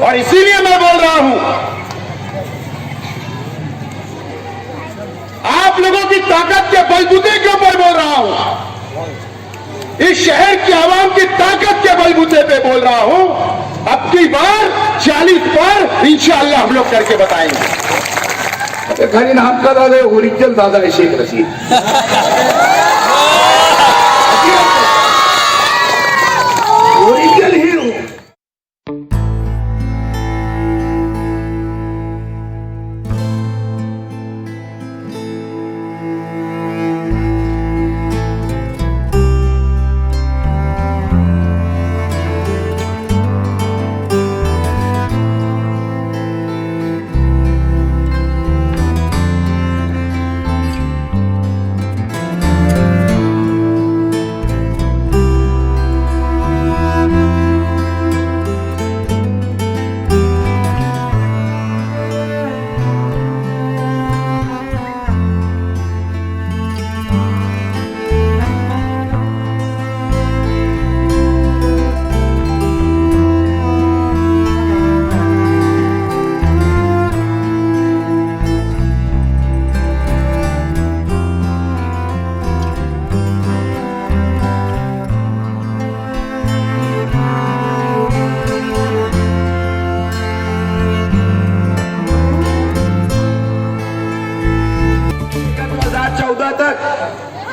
और इसीलिए मैं बोल रहा हूं, आप लोगों की ताकत के बलबूते के ऊपर बोल रहा हूं, इस शहर की आवाम की ताकत के बलबूते पे बोल रहा हूं। अब की बार 40 पर इंशाअल्लाह हम लोग करके बताएंगे। खाली नाम का दादा ओरिजिनल दादा है शेख रशीद। Original hero.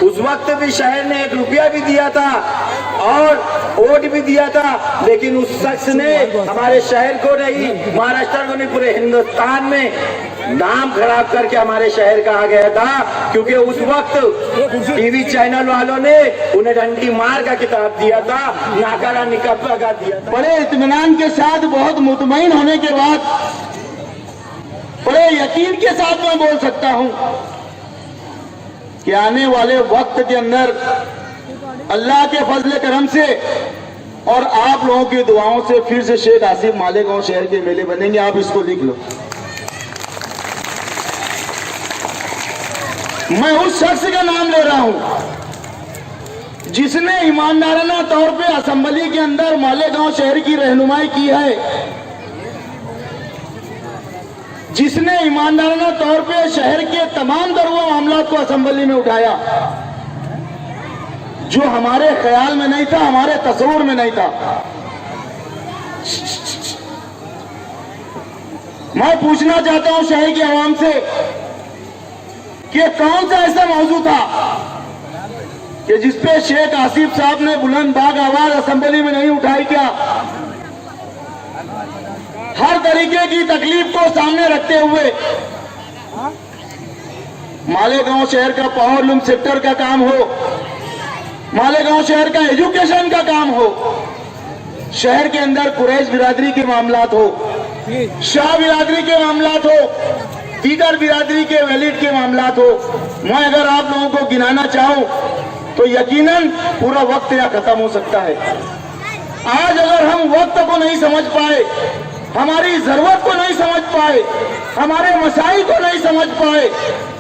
उस वक्त भी शहर ने 1 रुपया भी दिया था और वोट भी दिया था, लेकिन उस शख्स ने हमारे शहर को नहीं, महाराष्ट्र को नहीं, पूरे हिंदुस्तान में नाम खराब करके हमारे शहर कहा गया था, क्योंकि उस वक्त टीवी चैनल वालों ने उन्हें डंडी मार का किताब दिया था, नाकारा निकाब लगा दिया था। बड़े इत्मीनान के साथ, बहुत मुतमईन होने के बाद, बड़े यकीन के साथ मैं बोल सकता हूं कि आने वाले वक्त के अंदर अल्लाह के फजल करम से और आप लोगों की दुआओं से फिर से शेख आसिफ मालेगांव शहर के मेले बनेंगे। आप इसको लिख लो। मैं उस शख्स का नाम ले रहा हूं जिसने ईमानदाराना तौर पे असेंबली के अंदर मालेगांव शहर की रहनुमाई की है, जिसने ईमानदाराना तौर पे शहर के तमाम दरुआ मामला को असेंबली में उठाया, जो हमारे ख्याल में नहीं था, हमारे तस्वुर में नहीं था। मैं पूछना चाहता हूं शहर की आवाम से कि कौन सा ऐसा मौजू था कि जिसपे शेख आसिफ साहब ने बुलंद बाग आवाज असेंबली में नहीं उठाई? क्या हर तरीके की तकलीफ को सामने रखते हुए मालेगांव शहर का पावरलूम सेक्टर का काम हो, मालेगांव शहर का एजुकेशन का काम हो, शहर के अंदर कुरैश बिरादरी के मामलात हो, शाह बिरादरी के मामलात हो, दीगर बिरादरी के वैलिड के मामलात हो, मैं अगर आप लोगों को गिनाना चाहूं तो यकीनन पूरा वक्त यह खत्म हो सकता है। आज अगर हम वक्त को नहीं समझ पाए, हमारी जरूरत को नहीं समझ पाए, हमारे मसाइल को नहीं समझ पाए,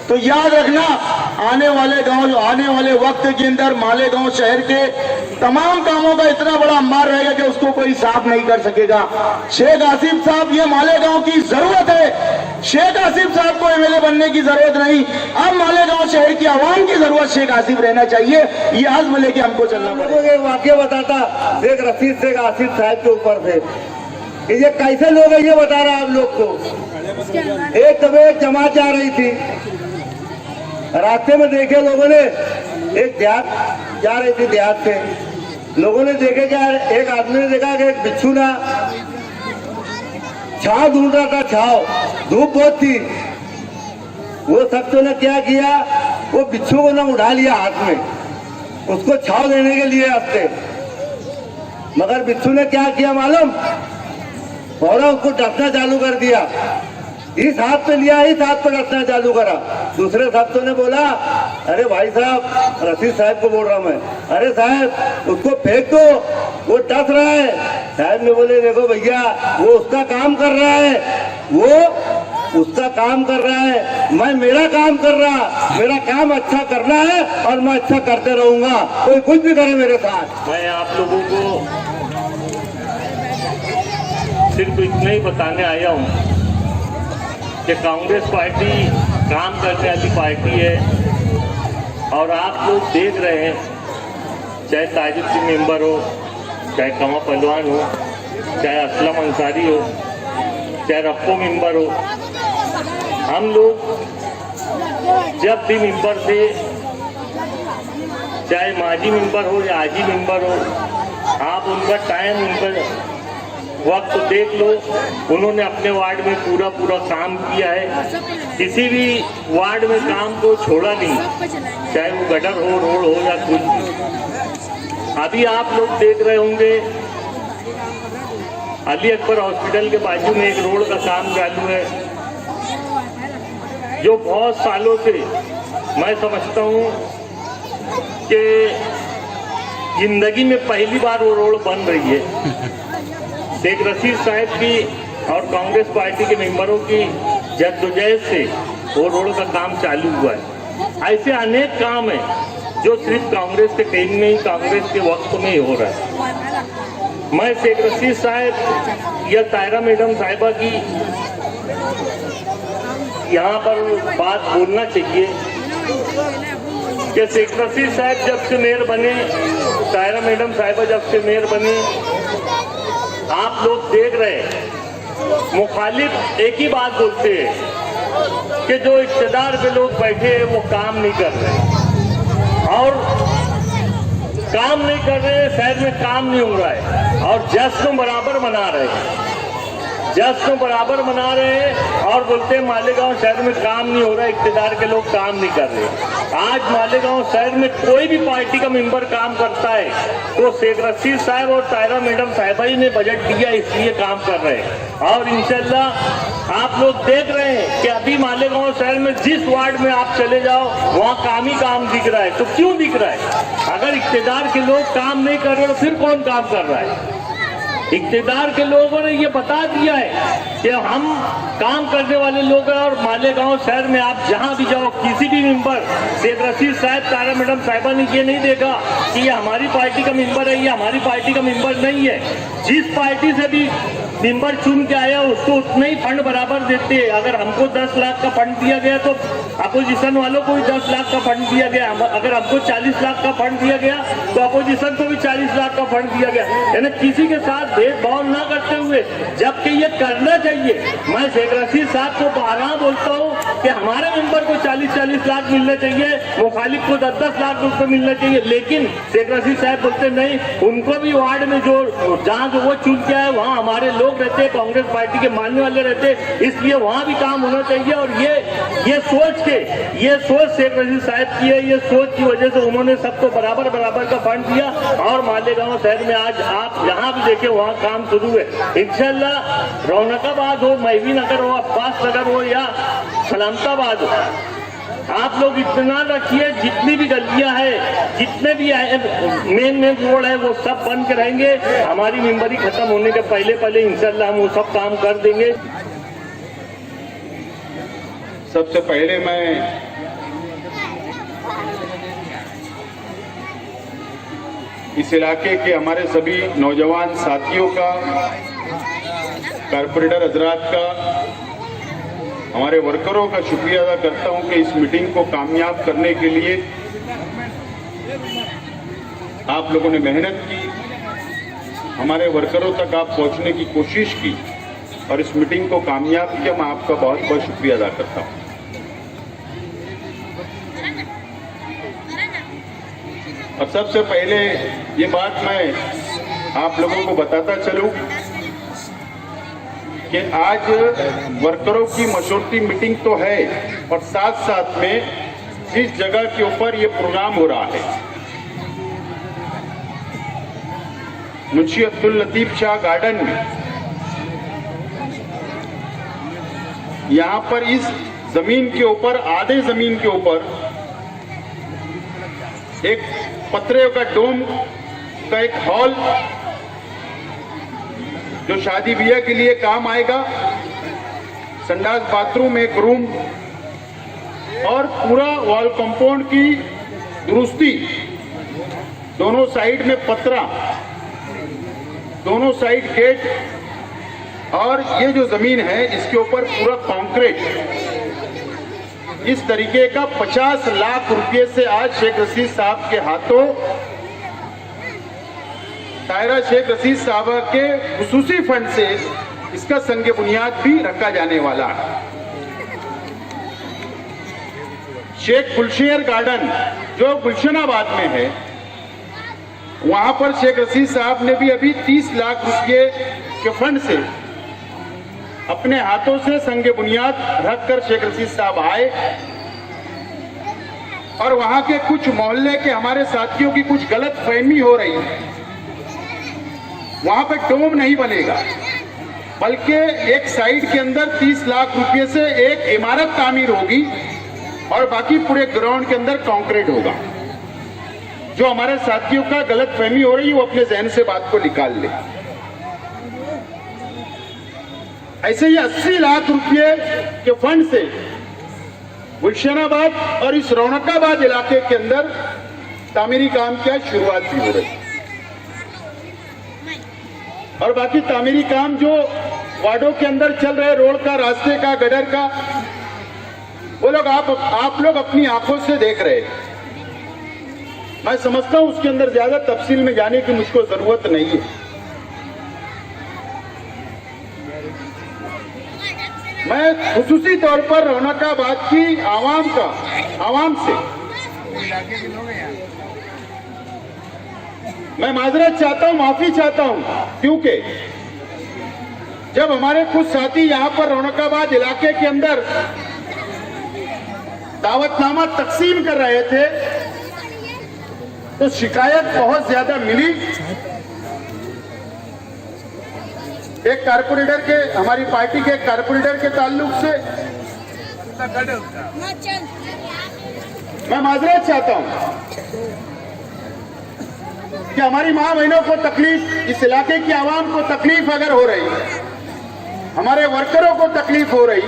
तो याद रखना आने वाले वक्त के अंदर मालेगांव शहर के तमाम कामों का इतना बड़ा अंबार रहेगा कि उसको कोई साफ नहीं कर सकेगा। शेख आसिफ साहब, ये मालेगांव की जरूरत है। शेख आसिफ साहब को एमएलए बनने की जरूरत नहीं, अब मालेगांव शहर की आवाम की जरूरत शेख आसिफ रहना चाहिए। ये आज़म लेके हमको चलना पड़ेगा। एक वाक्य बताता शेख रशीद शेख आसिफ साहब के ऊपर थे, ये कैसे लोग है ये बता रहा आप लोग को। एक दफे एक जमात जा रही थी, रास्ते में देखे लोगों ने, एक देहात जा रही थी, देहात से लोगों ने देखे क्या, एक आदमी ने देखा कि एक बिच्छू ना छाव ढूंढ रहा था, छाव, धूप बहुत थी। वो शख्सों ने क्या किया, वो बिच्छू को ना उठा लिया हाथ में, उसको छाव देने के लिए हंसते, मगर बिच्छू ने क्या किया मालूम, फौरन उसको डसना चालू कर दिया। इस हाथ पे लिया, इस हाथ पे डसना चालू करा। दूसरे शख्सों ने बोला, अरे भाई साहब, रशीद साहब को बोल रहा मैं, अरे साहब उसको फेंक दो, वो डस रहा है। साहब ने बोले, देखो भैया, वो उसका काम कर रहा है, वो उसका काम कर रहा है, मैं मेरा काम कर रहा, मेरा काम अच्छा करना है और मैं अच्छा करते रहूंगा, कोई कुछ भी करे मेरे साथ। मैं आप लोगों को सिर्फ इतना ही बताने आया हूँ कि कांग्रेस पार्टी काम करने वाली पार्टी है और आप लोग देख रहे हैं, चाहे ताजिब सिंह मेंबर हो, चाहे कमर पहलवान हो, चाहे असलम अंसारी हो, चाहे रप्पो मेंबर हो, हम लोग जब भी मेंबर थे, चाहे माजी मेंबर हो या आजी मेंबर हो, आप उनका टाइम, उनका वक्त देख लो। उन्होंने अपने वार्ड में पूरा काम किया है, किसी भी वार्ड में काम को छोड़ा नहीं, चाहे वो गटर हो, रोड हो या कुछ भी। अभी आप लोग देख रहे होंगे अली अकबर हॉस्पिटल के बाजू में एक रोड का काम चालू है, जो बहुत सालों से मैं समझता हूँ कि जिंदगी में पहली बार वो रोड बन रही है। शेख रशीद साहब की और कांग्रेस पार्टी के मेंबरों की जद्दोजहद से वो रोड का काम चालू हुआ है। ऐसे अनेक काम हैं जो सिर्फ कांग्रेस के टाइम में ही, कांग्रेस के वक्त में ही हो रहा है। मैं शेख रशीद साहब या तायरा मैडम साहिबा की यहाँ पर बात बोलना चाहिए कि शेख रशीद साहब जब से मेयर बने, तायरा मैडम साहिबा जब से मेयर बने, आप लोग देख रहे हैं मुखालिफ एक ही बात बोलते हैं कि जो इक़्तिदार पे लोग बैठे हैं वो काम नहीं कर रहे और काम नहीं कर रहे, शहर में काम नहीं हो रहा है और जश्न बराबर मना रहे हैं, जश्न बराबर मना रहे हैं और बोलते हैं मालेगांव शहर में काम नहीं हो रहा, इक़्तिदार के लोग काम नहीं कर रहे। आज मालेगांव शहर में कोई भी पार्टी का मेंबर काम करता है तो शेख रशीद साहब और तायरा मैडम साहिबा ही ने बजट दिया, इसलिए काम कर रहे हैं। और इंशाल्लाह आप लोग देख रहे हैं कि अभी मालेगांव शहर में जिस वार्ड में आप चले जाओ वहाँ काम ही काम दिख रहा है। तो क्यों दिख रहा है? अगर इक़्तिदार के लोग काम नहीं कर रहे तो फिर कौन काम कर रहा है? इक़्तिदार के लोगों ने ये बता दिया है कि हम काम करने वाले लोग हैं और मालेगांव शहर में आप जहां भी जाओ, किसी भी मेंबर, शेख रशीद साहब, तारा मैडम साहिबा ने ये नहीं देखा कि ये हमारी पार्टी का मेंबर है, ये हमारी पार्टी का मेंबर नहीं है। जिस पार्टी से भी मेंबर चुन के आया उसको उतना ही फंड बराबर देते हैं। अगर हमको 10 लाख का फंड दिया गया तो अपोजिशन वालों को भी 10 लाख का फंड दिया गया। अगर हमको 40 लाख का फंड दिया गया तो अपोजिशन को भी 40 लाख का फंड दिया गया। यानी किसी के साथ भेदभाव ना करते हुए, जबकि ये करना चाहिए। मैं शेख रशीद साहब को बारहा बोलता हूँ कि हमारे मेंबर को 40-40 लाख मिलने चाहिए, मुखालिफ को 10-10 लाख रुपए मिलने चाहिए। लेकिन शेख रशीद साहब बोलते नहीं, उनको भी वार्ड में जो जहाँ जो वो चुन के आए वहाँ हमारे लोग रहते, कांग्रेस पार्टी के मानने वाले रहते, इसलिए वहाँ भी काम होना चाहिए। और ये सोच शेख रशीद साहब की है। ये सोच की वजह से उन्होंने सबको बराबर का फंड दिया और मालेगांव शहर में आज आप जहाँ भी देखें वहाँ काम शुरू है। इंशाल्लाह रौनकाबाद हो, महवी नगर हो, अब्बास नगर हो या सलामताबाद हो, आप लोग इत्मीनान रखिए, जितनी भी गलियां हैं, जितने भी मेन रोड है वो सब बन के रहेंगे। हमारी मेंबरी खत्म होने के पहले इंशाल्लाह हम वो सब काम कर देंगे। सबसे पहले मैं इस इलाके के हमारे सभी नौजवान साथियों का, कारपोरेटर हजरात का, हमारे वर्करों का शुक्रिया अदा करता हूं कि इस मीटिंग को कामयाब करने के लिए आप लोगों ने मेहनत की, हमारे वर्करों तक आप पहुंचने की कोशिश की और इस मीटिंग को कामयाब किया। मैं आपका बहुत बहुत शुक्रिया अदा करता हूं। और सबसे पहले ये बात मैं आप लोगों को बताता चलूं कि आज वर्करों की मशवरती मीटिंग तो है और साथ साथ में जिस जगह के ऊपर ये प्रोग्राम हो रहा है, मुंशी अब्दुल लतीफ शाह गार्डन में, यहाँ पर इस जमीन के ऊपर, आधे जमीन के ऊपर एक पत्रे का डोम का एक हॉल जो शादी ब्याह के लिए काम आएगा, संडास बाथरूम, एक रूम और पूरा वॉल कंपाउंड की दुरुस्ती, दोनों साइड में पत्रा, दोनों साइड गेट और ये जो जमीन है इसके ऊपर पूरा कंक्रीट इस तरीके का 50 लाख रुपए से आज शेख रशीद साहब के हाथों तायरा शेख रशीद साहब के खुसूसी फंड से इसका संग बुनियाद भी रखा जाने वाला है। शेख गुलशेर गार्डन जो गुलशनाबाद में है, वहां पर शेख रशीद साहब ने भी अभी 30 लाख रुपए के फंड से अपने हाथों से संग बुनियाद रखकर शेख रशीद साहब आए और वहां के कुछ मोहल्ले के हमारे साथियों की कुछ गलत फहमी हो रही है। वहां पे डोम नहीं बनेगा, बल्कि एक साइड के अंदर 30 लाख रुपए से एक इमारत तामीर होगी और बाकी पूरे ग्राउंड के अंदर कंक्रीट होगा। जो हमारे साथियों का गलत फहमी हो रही है वो अपने जहन से बात को निकाल ले। ऐसे ही 80 लाख रुपए के फंड से गुलशनाबाद और इस रौनकाबाद इलाके के अंदर तामीरी काम की शुरुआत भी हो रही है और बाकी तामीरी काम जो वार्डों के अंदर चल रहे, रोड का, रास्ते का, गटर का, वो लोग आप लोग अपनी आंखों से देख रहे हैं। मैं समझता हूं उसके अंदर ज्यादा तफसील में जाने की मुझको जरूरत नहीं है। मैं खुसूसी तौर पर रौनकाबाद की आवाम से मैं माजरत चाहता हूं, माफी चाहता हूं, क्योंकि जब हमारे कुछ साथी यहां पर रौनकाबाद इलाके के अंदर दावतनामा तकसीम कर रहे थे तो शिकायत बहुत ज्यादा मिली। एक कारपोरेटर के, हमारी पार्टी के कारपोरेटर के ताल्लुक से मैं माजरत चाहता हूं कि हमारी मां बहनों को तकलीफ, इस इलाके की आवाम को तकलीफ अगर हो रही, हमारे वर्करों को तकलीफ हो रही,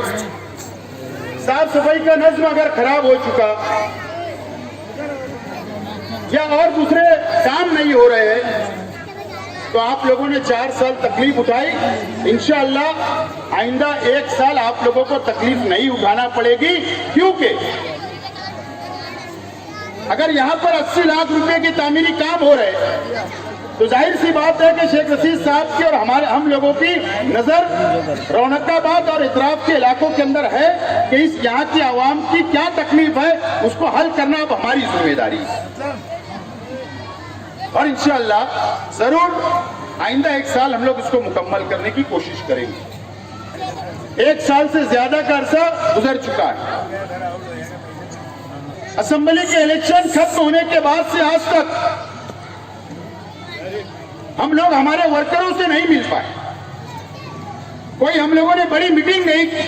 साफ सफाई का नज्म अगर खराब हो चुका या और दूसरे काम नहीं हो रहे हैं, तो आप लोगों ने 4 साल तकलीफ उठाई। इंशाअल्लाह आइंदा 1 साल आप लोगों को तकलीफ नहीं उठाना पड़ेगी, क्योंकि अगर यहां पर 80 लाख रुपए की तामीरी काम हो रहे तो जाहिर सी बात है कि शेख रशीद साहब की और हम लोगों की नजर रौनकाबाद और इतराफ के इलाकों के अंदर है कि इस यहाँ की आवाम की क्या तकलीफ है, उसको हल करना अब हमारी जिम्मेदारी है। और इंशाअल्लाह जरूर आइंदा 1 साल हम लोग इसको मुकम्मल करने की कोशिश करेंगे। 1 साल से ज्यादा का अरसा गुजर चुका है। असेंबली के इलेक्शन खत्म होने के बाद से आज तक हम लोग हमारे वर्करों से नहीं मिल पाए, कोई हम लोगों ने बड़ी मीटिंग नहीं की।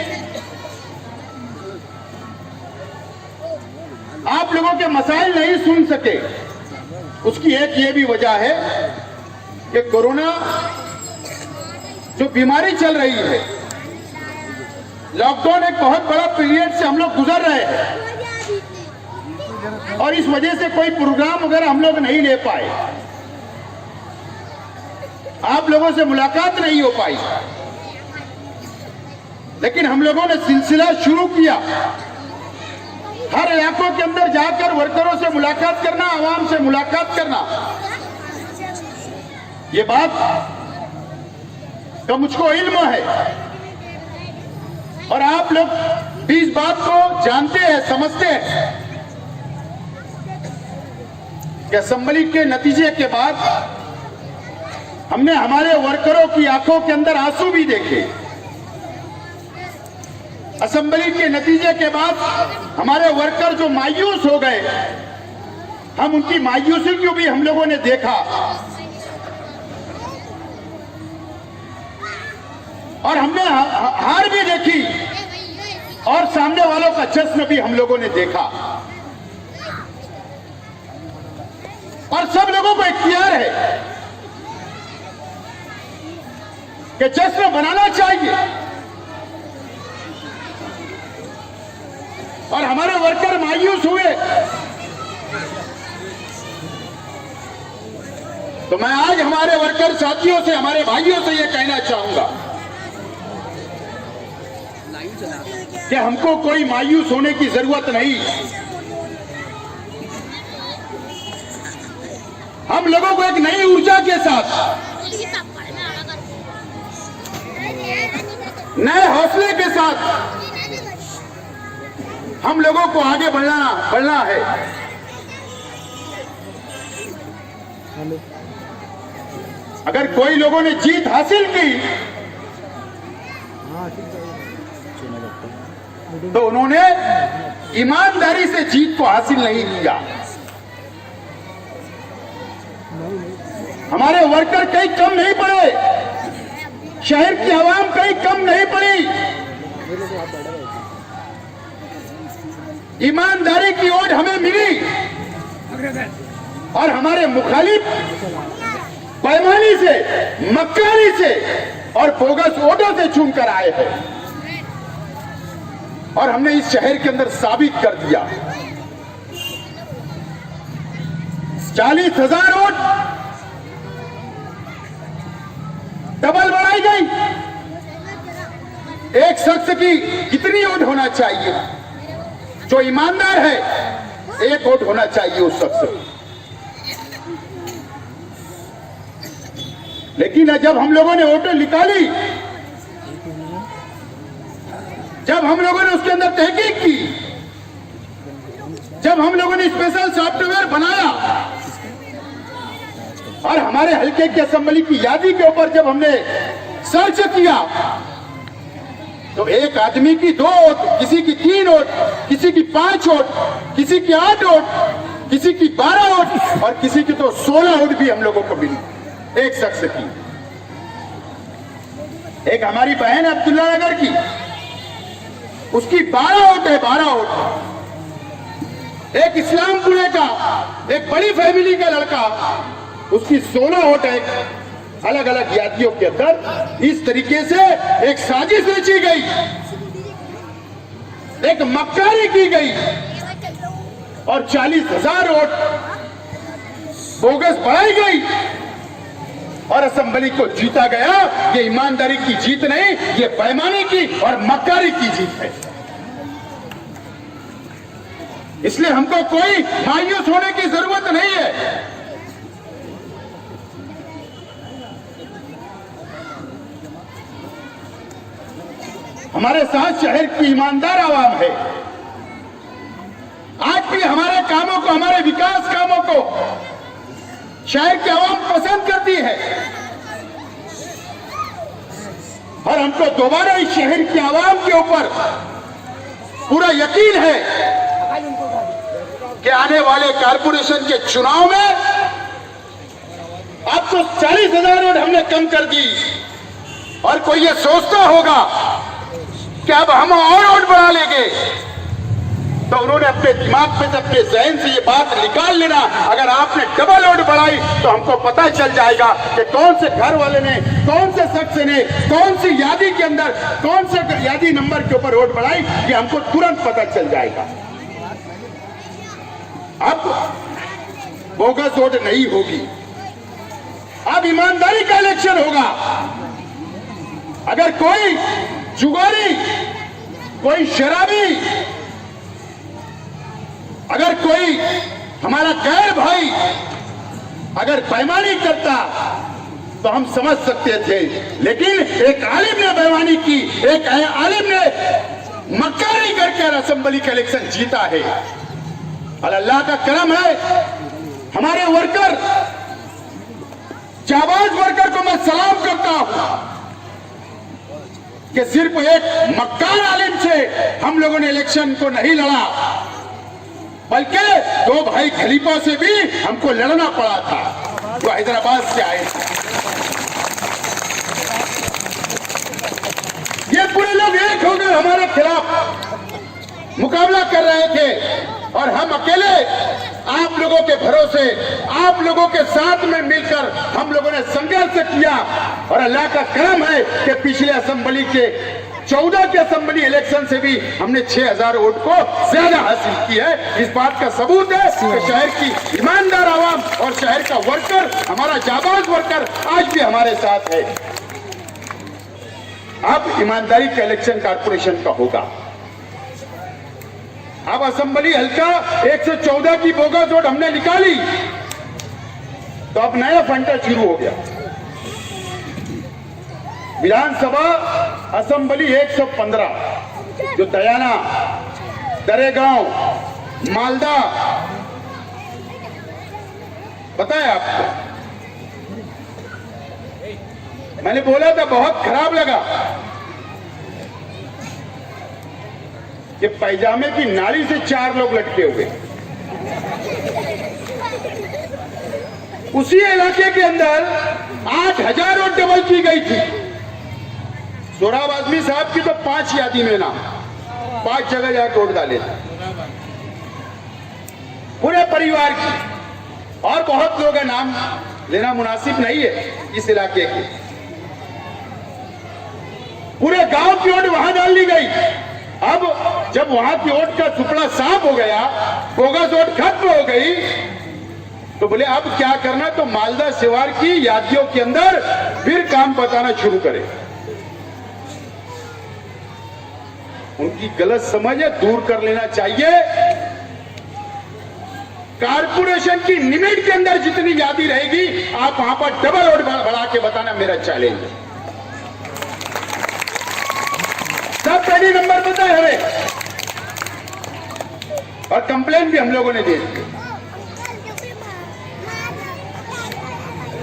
आप लोगों के मसाइल नहीं सुन सके। उसकी एक ये भी वजह है कि कोरोना जो बीमारी चल रही है, लॉकडाउन एक बहुत बड़ा पीरियड से हम लोग गुजर रहे हैं और इस वजह से कोई प्रोग्राम वगैरह हम लोग नहीं ले पाए, आप लोगों से मुलाकात नहीं हो पाई। लेकिन हम लोगों ने सिलसिला शुरू किया, हर इलाकों के अंदर जाकर वर्करों से मुलाकात करना, आवाम से मुलाकात करना। ये बात का मुझको इल्म है और आप लोग भी इस बात को जानते हैं, समझते हैं कि असेंबली के नतीजे के बाद हमने हमारे वर्करों की आंखों के अंदर आंसू भी देखे। असेंबली के नतीजे के बाद हमारे वर्कर जो मायूस हो गए, हम उनकी मायूसी को भी हम लोगों ने देखा और हमने हार भी देखी और सामने वालों का जश्न भी हम लोगों ने देखा। और सब लोगों को इख्तियार है कि जश्न बनाना चाहिए और हमारे वर्कर मायूस हुए तो मैं आज हमारे वर्कर साथियों से, हमारे भाइयों से यह कहना चाहूंगा कि हमको कोई मायूस होने की जरूरत नहीं। हम लोगों को एक नई ऊर्जा के साथ, नए हौसले के साथ हम लोगों को आगे बढ़ना है। अगर कोई लोगों ने जीत हासिल की तो उन्होंने ईमानदारी से जीत को हासिल नहीं किया। हमारे वर्कर कहीं कम नहीं पड़े, शहर की आवाम कहीं कम नहीं पड़ी। ईमानदारी की ओट हमें मिली और हमारे मुखालिफ बेईमानी से, मक्कारी से और बोगस वोटों से चुन कर आए हैं और हमने इस शहर के अंदर साबित कर दिया। 40,000 वोट डबल बढ़ाई गई। एक शख्स की कितनी वोट होना चाहिए? जो ईमानदार है, एक वोट होना चाहिए उस शख्स। लेकिन जब हम लोगों ने वोटें निकाली, जब हम लोगों ने उसके अंदर तहकीक की, जब हम लोगों ने स्पेशल सॉफ्टवेयर बनाया और हमारे हल्के की असेंबली की यादी के ऊपर जब हमने सर्च किया तो एक आदमी की 2 वोट, किसी की 3 वोट, किसी की 5 वोट, किसी की 8 वोट, किसी की 12 वोट और किसी की तो 16 वोट भी हम लोगों को मिली एक शख्स की। एक हमारी बहन अब्दुल्ला नगर की, उसकी 12 वोट है, 12 वोट। एक इस्लामपुरे का, एक बड़ी फैमिली का लड़का, उसकी 16 वोट है। अलग अलग यादियों के अंदर इस तरीके से एक साजिश रची गई, एक मक्कारी की गई और 40,000 वोट बोगस बढ़ाई गई और असेंबली को जीता गया। ये ईमानदारी की जीत नहीं, ये बेईमानी की और मक्कारी की जीत है। इसलिए हमको कोई मायूस होने की जरूरत नहीं है। हमारे साथ शहर की ईमानदार आवाम है। आज भी हमारे कामों को, हमारे विकास कामों को शहर की आवाम पसंद करती है और हमको दोबारा इस शहर की आवाम के ऊपर पूरा यकीन है कि आने वाले कारपोरेशन के चुनाव में अब तो 40,000 वोट हमने कम कर दी और कोई ये सोचता होगा कि अब हम और वोट बढ़ा लेंगे, तो उन्होंने अपने दिमाग में से, अपने जहन से ये बात निकाल लेना। अगर आपने डबल वोट बढ़ाई तो हमको पता चल जाएगा कि कौन से घर वाले ने, कौन से शख्स ने, कौन सी यादी के अंदर, कौन से यादी नंबर के ऊपर वोट बढ़ाई, ये हमको तुरंत पता चल जाएगा। अब बोगस वोट नहीं होगी, अब ईमानदारी का इलेक्शन होगा। अगर कोई जुगारी, कोई शराबी, अगर कोई हमारा गैर भाई अगर बेईमानी करता तो हम समझ सकते थे, लेकिन एक आलिम ने बेईमानी की, एक आलिम ने मक्कारी करके असेंबली का इलेक्शन जीता है। और अल्लाह का करम है, हमारे वर्कर, जाबाज वर्कर को मैं सलाम करता हूं कि सिर्फ एक मक्कार आलिम से हम लोगों ने इलेक्शन को नहीं लड़ा, बल्कि 2 भाई खलीफा से भी हमको लड़ना पड़ा था, वो हैदराबाद से आए थे। ये पूरे लोग एक होकर हमारे खिलाफ मुकाबला कर रहे थे और हम अकेले आप लोगों के भरोसे, आप लोगों के साथ में मिलकर हम लोगों ने संघर्ष किया। और अल्लाह का करम है कि पिछले असेंबली के 14 के असेंबली इलेक्शन से भी हमने 6,000 वोट को ज्यादा हासिल की है। इस बात का सबूत है कि शहर की ईमानदार आवाम और शहर का वर्कर, हमारा जाबाज वर्कर आज भी हमारे साथ है। अब ईमानदारी का इलेक्शन कारपोरेशन का होगा। अब असेंबली हल्का 114 की बोगस वोट हमने निकाली, तो अब नया फंटा शुरू हो गया। विधानसभा असेंबली 115 जो दयाना, दरेगांव, मालदा, पता है आपको? मैंने बोला था, बहुत खराब लगा कि पैजामे की नाली से 4 लोग लटके हुए। उसी इलाके के अंदर 8000 वोट डबल की गई थी। सोहराब आजमी साहब की तो 5 यादी में नाम, 5 जगह जाकर वोट डाले थे पूरे परिवार की, और बहुत लोग हैं, नाम लेना मुनासिब नहीं है इस इलाके के। पूरे गांव की वोट वहां डाल दी गई। अब जब वहां की वोट का टुकड़ा साफ हो गया, बोगस वोट खत्म हो गई, तो बोले अब क्या करना, तो मालदा शिवार की यादियों के अंदर फिर काम बताना शुरू करें। उनकी गलत समझ है, दूर कर लेना चाहिए। कारपोरेशन की लिमिट के अंदर जितनी यादी रहेगी, आप वहां पर डबल वोट बढ़ा के बताना मेरा चैलेंज है। सब पहली नंबर पता है हमें, और कंप्लेन भी हम लोगों ने दे दी,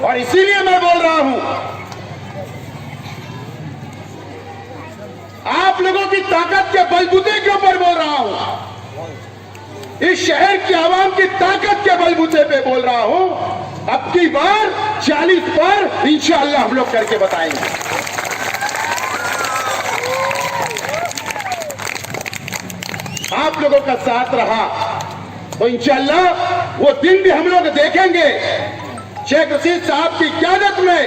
और इसीलिए मैं बोल रहा हूं, आप लोगों की ताकत के बलबूते के ऊपर बोल रहा हूं, इस शहर की आवाम की ताकत के बलबूते पे बोल रहा हूं। अब की बार 40 पर इंशाअल्लाह हम लोग करके बताएंगे। आप लोगों का साथ रहा तो इंशाअल्लाह वो दिन भी हम लोग देखेंगे। शेख रशीद साहब की क़यादत में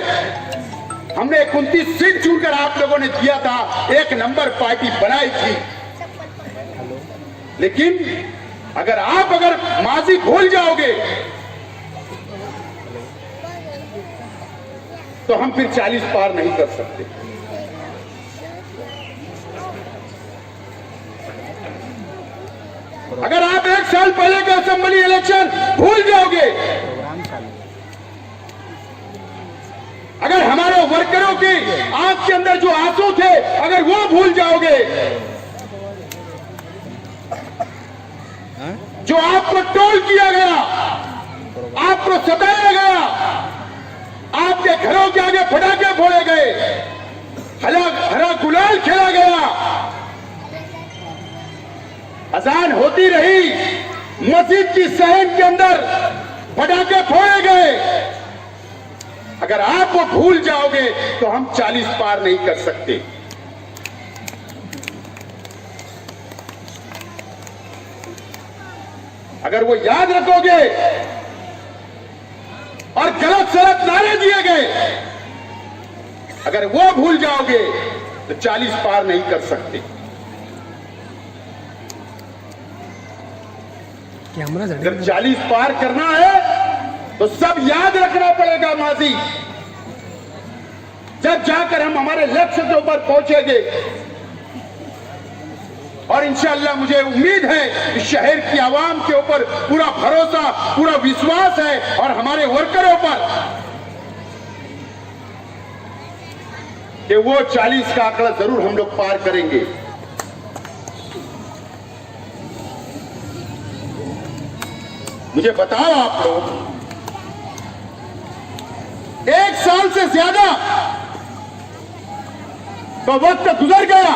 हमने 29 सीट चुनकर आप लोगों ने दिया था, 1 नंबर पार्टी बनाई थी। लेकिन अगर माजी भूल जाओगे तो हम फिर 40 पार नहीं कर सकते। अगर आप 1 साल पहले का असेंबली इलेक्शन भूल जाओगे, अगर हमारे वर्करों की आंख के अंदर जो आंसू थे अगर वो भूल जाओगे, जो आपको टोल किया गया, आपको सताया गया, आपके घरों के आगे पटाखे फोड़े गए, हरा गुलाल खेला गया, अजान होती रही, मस्जिद की सहन के अंदर पटाखे फोड़े गए, अगर आप वो भूल जाओगे तो हम 40 पार नहीं कर सकते। अगर वो याद रखोगे और गलत सलत नारे दिए गए, अगर वो भूल जाओगे तो 40 पार नहीं कर सकते। अगर 40 पार करना है तो सब याद रखना पड़ेगा माजी, जब जाकर हम हमारे लक्ष्य के ऊपर पहुंचेंगे। और इंशाअल्लाह मुझे उम्मीद है इस शहर की आवाम के ऊपर पूरा भरोसा, पूरा विश्वास है, और हमारे वर्करों पर कि वो 40 का आंकड़ा जरूर हम लोग पार करेंगे। मुझे बताओ आप लोग, 1 साल से ज्यादा तो वक्त गुजर गया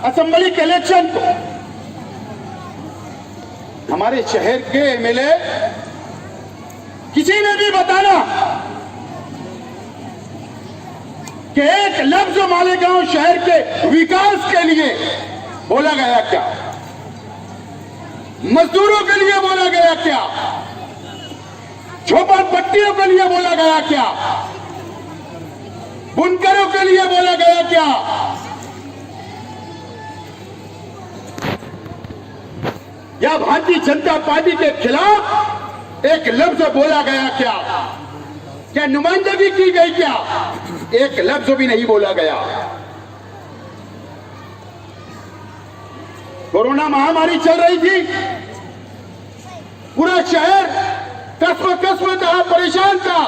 असेंबली के इलेक्शन को। हमारे शहर के एमएलए किसी ने भी बताना कि एक लफ्ज मालेगांव शहर के विकास के लिए बोला गया क्या, मजदूरों के लिए बोला गया क्या, झोपड़पट्टियों के लिए बोला गया क्या, बुनकरों के लिए बोला गया क्या, या भारतीय जनता पार्टी के खिलाफ एक लफ्ज बोला गया क्या, क्या नुमाइंदगी की गई क्या, एक लफ्ज भी नहीं बोला गया। कोरोना महामारी चल रही थी, पूरा शहर कस्म था, परेशान था।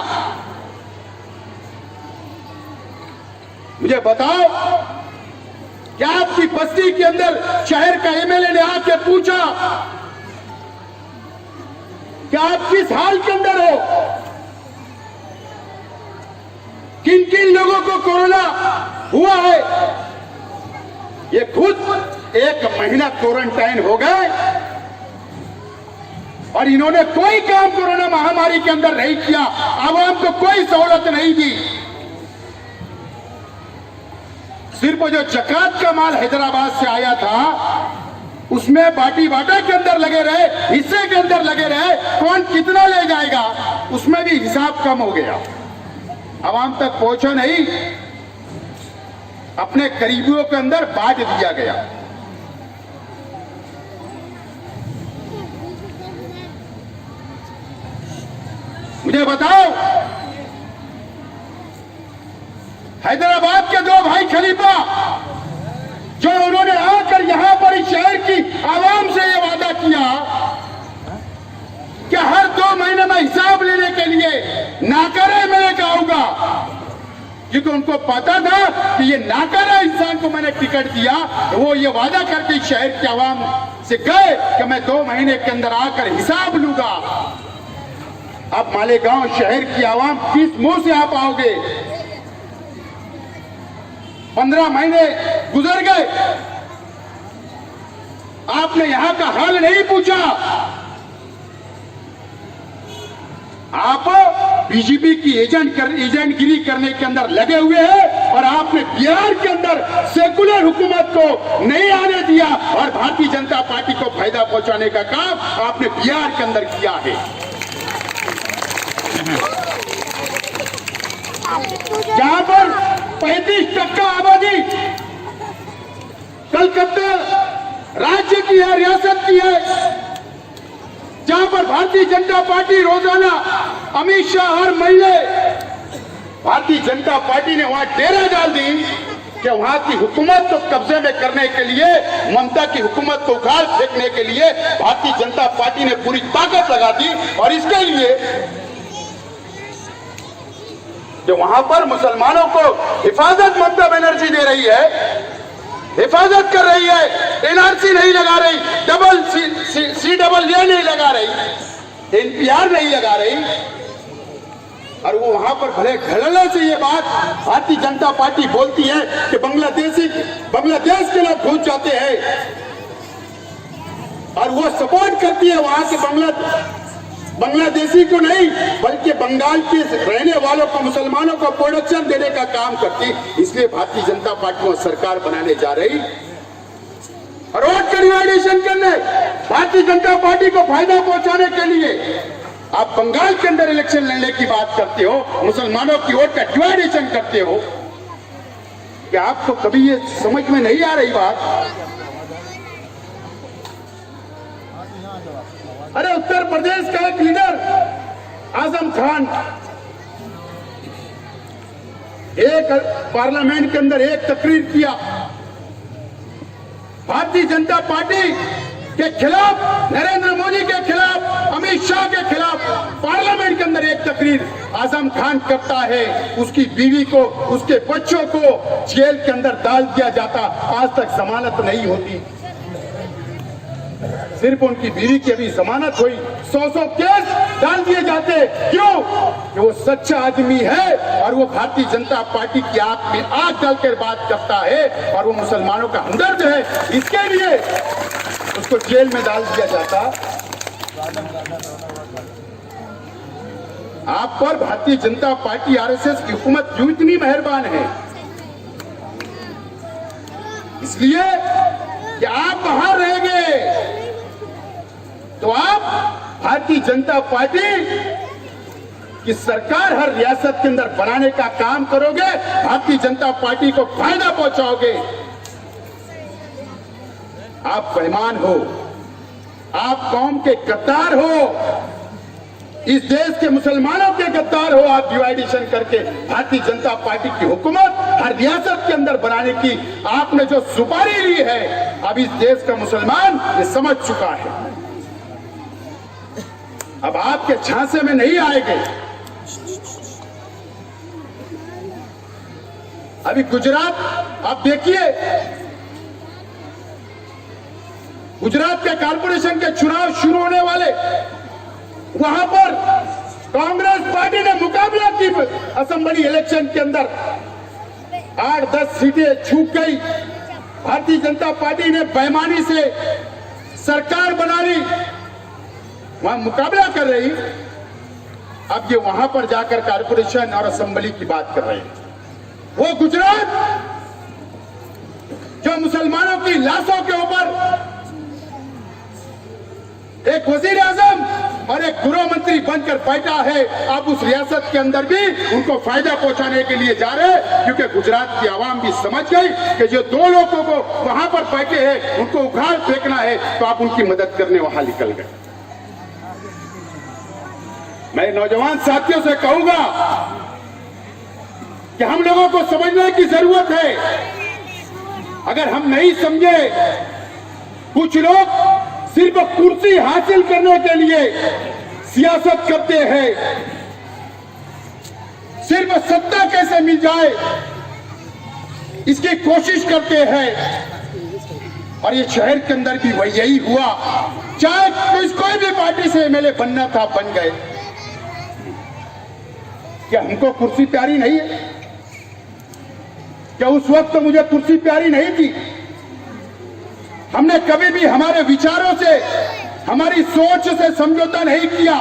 मुझे बताओ, क्या आपकी बस्ती के अंदर शहर का एमएलए ने आके पूछा कि आप किस हाल के अंदर हो? किन किन लोगों को कोरोना हुआ है? ये खुद 1 महीना क्वारंटाइन हो गए और इन्होंने कोई काम कोरोना महामारी के अंदर नहीं किया, आवाम को कोई सहूलत नहीं दी। सिर्फ जो जकात का माल हैदराबाद से आया था उसमें बाटी बाटा के अंदर लगे रहे, हिस्से के अंदर लगे रहे, कौन कितना ले जाएगा उसमें भी हिसाब कम हो गया, आवाम तक पहुंचा नहीं, अपने करीबियों के अंदर बांट दिया गया। मुझे बताओ, हैदराबाद के 2 भाई खलीफा जो उन्होंने आकर यहां पर इस शहर की आवाम से ये वादा किया कि हर 2 महीने में हिसाब लेने के लिए नाकारा मैं आऊंगा, क्योंकि उनको पता था कि ये नाकारा इंसान को मैंने टिकट दिया, तो वो ये वादा करके शहर की आवाम से गए कि मैं 2 महीने के अंदर आकर हिसाब लूंगा। अब मालेगांव शहर की आवाम किस मुंह से आप आओगे? 15 महीने गुजर गए, आपने यहां का हाल नहीं पूछा। आप बीजेपी की एजेंटगिरी करने के अंदर लगे हुए हैं और आपने बिहार के अंदर सेकुलर हुकूमत को नहीं आने दिया और भारतीय जनता पार्टी को फायदा पहुंचाने का काम आपने बिहार के अंदर किया है। जहां पर 35% आबादी कलकत्ता राज्य की है, रियासत की है, जहां पर भारतीय जनता पार्टी रोजाना अमित शाह हर महीने भारतीय जनता पार्टी ने वहां डेरा डाल दी कि वहां की हुकूमत को कब्जे में करने के लिए, ममता की हुकूमत को उखाड़ फेंकने के लिए भारतीय जनता पार्टी ने पूरी ताकत लगा दी। और इसके लिए जो वहां पर मुसलमानों को हिफाजत ममता बनर्जी दे रही है, हिफाजत कर रही है, एनआरसी नहीं लगा रही, CAA नहीं लगा रही, NPR नहीं लगा रही, और वो वहां पर भले घड़ल्ले से ये बात भारतीय जनता पार्टी बोलती है कि बांग्लादेश के लोग घुस जाते हैं और वो सपोर्ट करती है वहां के बांग्लादेशी को नहीं, बल्कि बंगाल के रहने वालों को, मुसलमानों को प्रोटेक्शन देने का काम करती। इसलिए भारतीय जनता पार्टी वो सरकार बनाने जा रही और वोट का डिवाइडेशन करने, भारतीय जनता पार्टी को फायदा पहुंचाने के लिए आप बंगाल के अंदर इलेक्शन लड़ने की बात करते हो, मुसलमानों की वोट का डिवाइडेशन करते हो। क्या आपको कभी ये समझ में नहीं आ रही बात? अरे उत्तर प्रदेश का एक लीडर आजम खान एक पार्लियामेंट के अंदर एक तकरीर किया भारतीय जनता पार्टी के खिलाफ, नरेंद्र मोदी के खिलाफ, अमित शाह के खिलाफ पार्लियामेंट के अंदर एक तकरीर आजम खान करता है। उसकी बीवी को, उसके बच्चों को जेल के अंदर डाल दिया जाता, आज तक जमानत नहीं होती। सिर्फ उनकी बीवी की अभी जमानत हुई, 100 केस डाल दिए जाते। क्यों? कि वो सच्चा आदमी है और वो भारतीय जनता पार्टी की आंख में आंख डालकर बात करता है और वो मुसलमानों का हमदर्द है, इसके लिए उसको जेल में डाल दिया जाता। आप पर भारतीय जनता पार्टी, RSS की हुकूमत क्यों इतनी मेहरबान है? इसलिए कि आप बाहर रह गए तो आप भारतीय जनता पार्टी की सरकार हर रियासत के अंदर बनाने का काम करोगे, भारतीय जनता पार्टी को फायदा पहुंचाओगे। आप बेईमान हो, आप कौम के गद्दार हो, इस देश के मुसलमानों के गद्दार हो आप, डिवाइडेशन करके भारतीय जनता पार्टी की हुकूमत हर रियासत के अंदर बनाने की आपने जो सुपारी ली है, अब इस देश का मुसलमान ये समझ चुका है। अब आपके झांसे में नहीं आएंगे। अभी गुजरात आप देखिए, गुजरात के कारपोरेशन के चुनाव शुरू होने वाले, वहां पर कांग्रेस पार्टी ने मुकाबला की असेंबली इलेक्शन के अंदर 8-10 सीटें चूक गई। भारतीय जनता पार्टी ने बेईमानी से सरकार बना ली, वहां मुकाबला कर रही। अब ये वहां पर जाकर कारपोरेशन और असेंबली की बात कर रहे हैं। वो गुजरात जो मुसलमानों की लाशों के ऊपर एक वजीर आजम और एक गृह मंत्री बनकर बैठा है, आप उस रियासत के अंदर भी उनको फायदा पहुंचाने के लिए जा रहे हैं, क्योंकि गुजरात की आवाम भी समझ गई कि जो दो लोगों को वहां पर बैठे हैं उनको उखाड़ फेंकना है, तो आप उनकी मदद करने वहां निकल गए। मैं नौजवान साथियों से कहूंगा कि हम लोगों को समझने की जरूरत है। अगर हम नहीं समझे, कुछ लोग सिर्फ कुर्सी हासिल करने के लिए सियासत करते हैं, सिर्फ सत्ता कैसे मिल जाए इसकी कोशिश करते हैं। और ये शहर के अंदर भी वही यही हुआ, चाहे कोई भी पार्टी से एमएलए बनना था, बन गए। क्या हमको कुर्सी प्यारी नहीं है? क्या उस वक्त मुझे कुर्सी प्यारी नहीं थी? हमने कभी भी हमारे विचारों से, हमारी सोच से समझौता नहीं किया।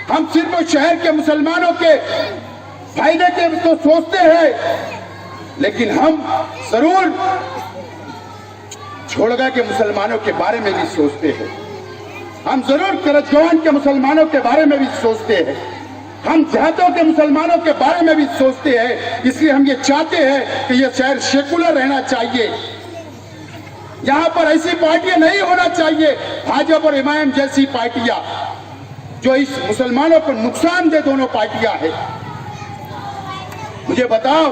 हम सिर्फ शहर के मुसलमानों के फायदे के तो सोचते हैं, लेकिन हम जरूर छोड़गा के मुसलमानों के बारे में भी सोचते हैं। हम जरूर करजगौन के मुसलमानों के बारे में भी सोचते हैं। हम देहातों के मुसलमानों के बारे में भी सोचते हैं। इसलिए हम ये चाहते हैं कि यह शहर सेकुलर रहना चाहिए। यहां पर ऐसी पार्टियां नहीं होना चाहिए, भाजपा और एमआईएम जैसी पार्टियां जो इस मुसलमानों को नुकसान दे, दोनों पार्टियां हैं। मुझे बताओ,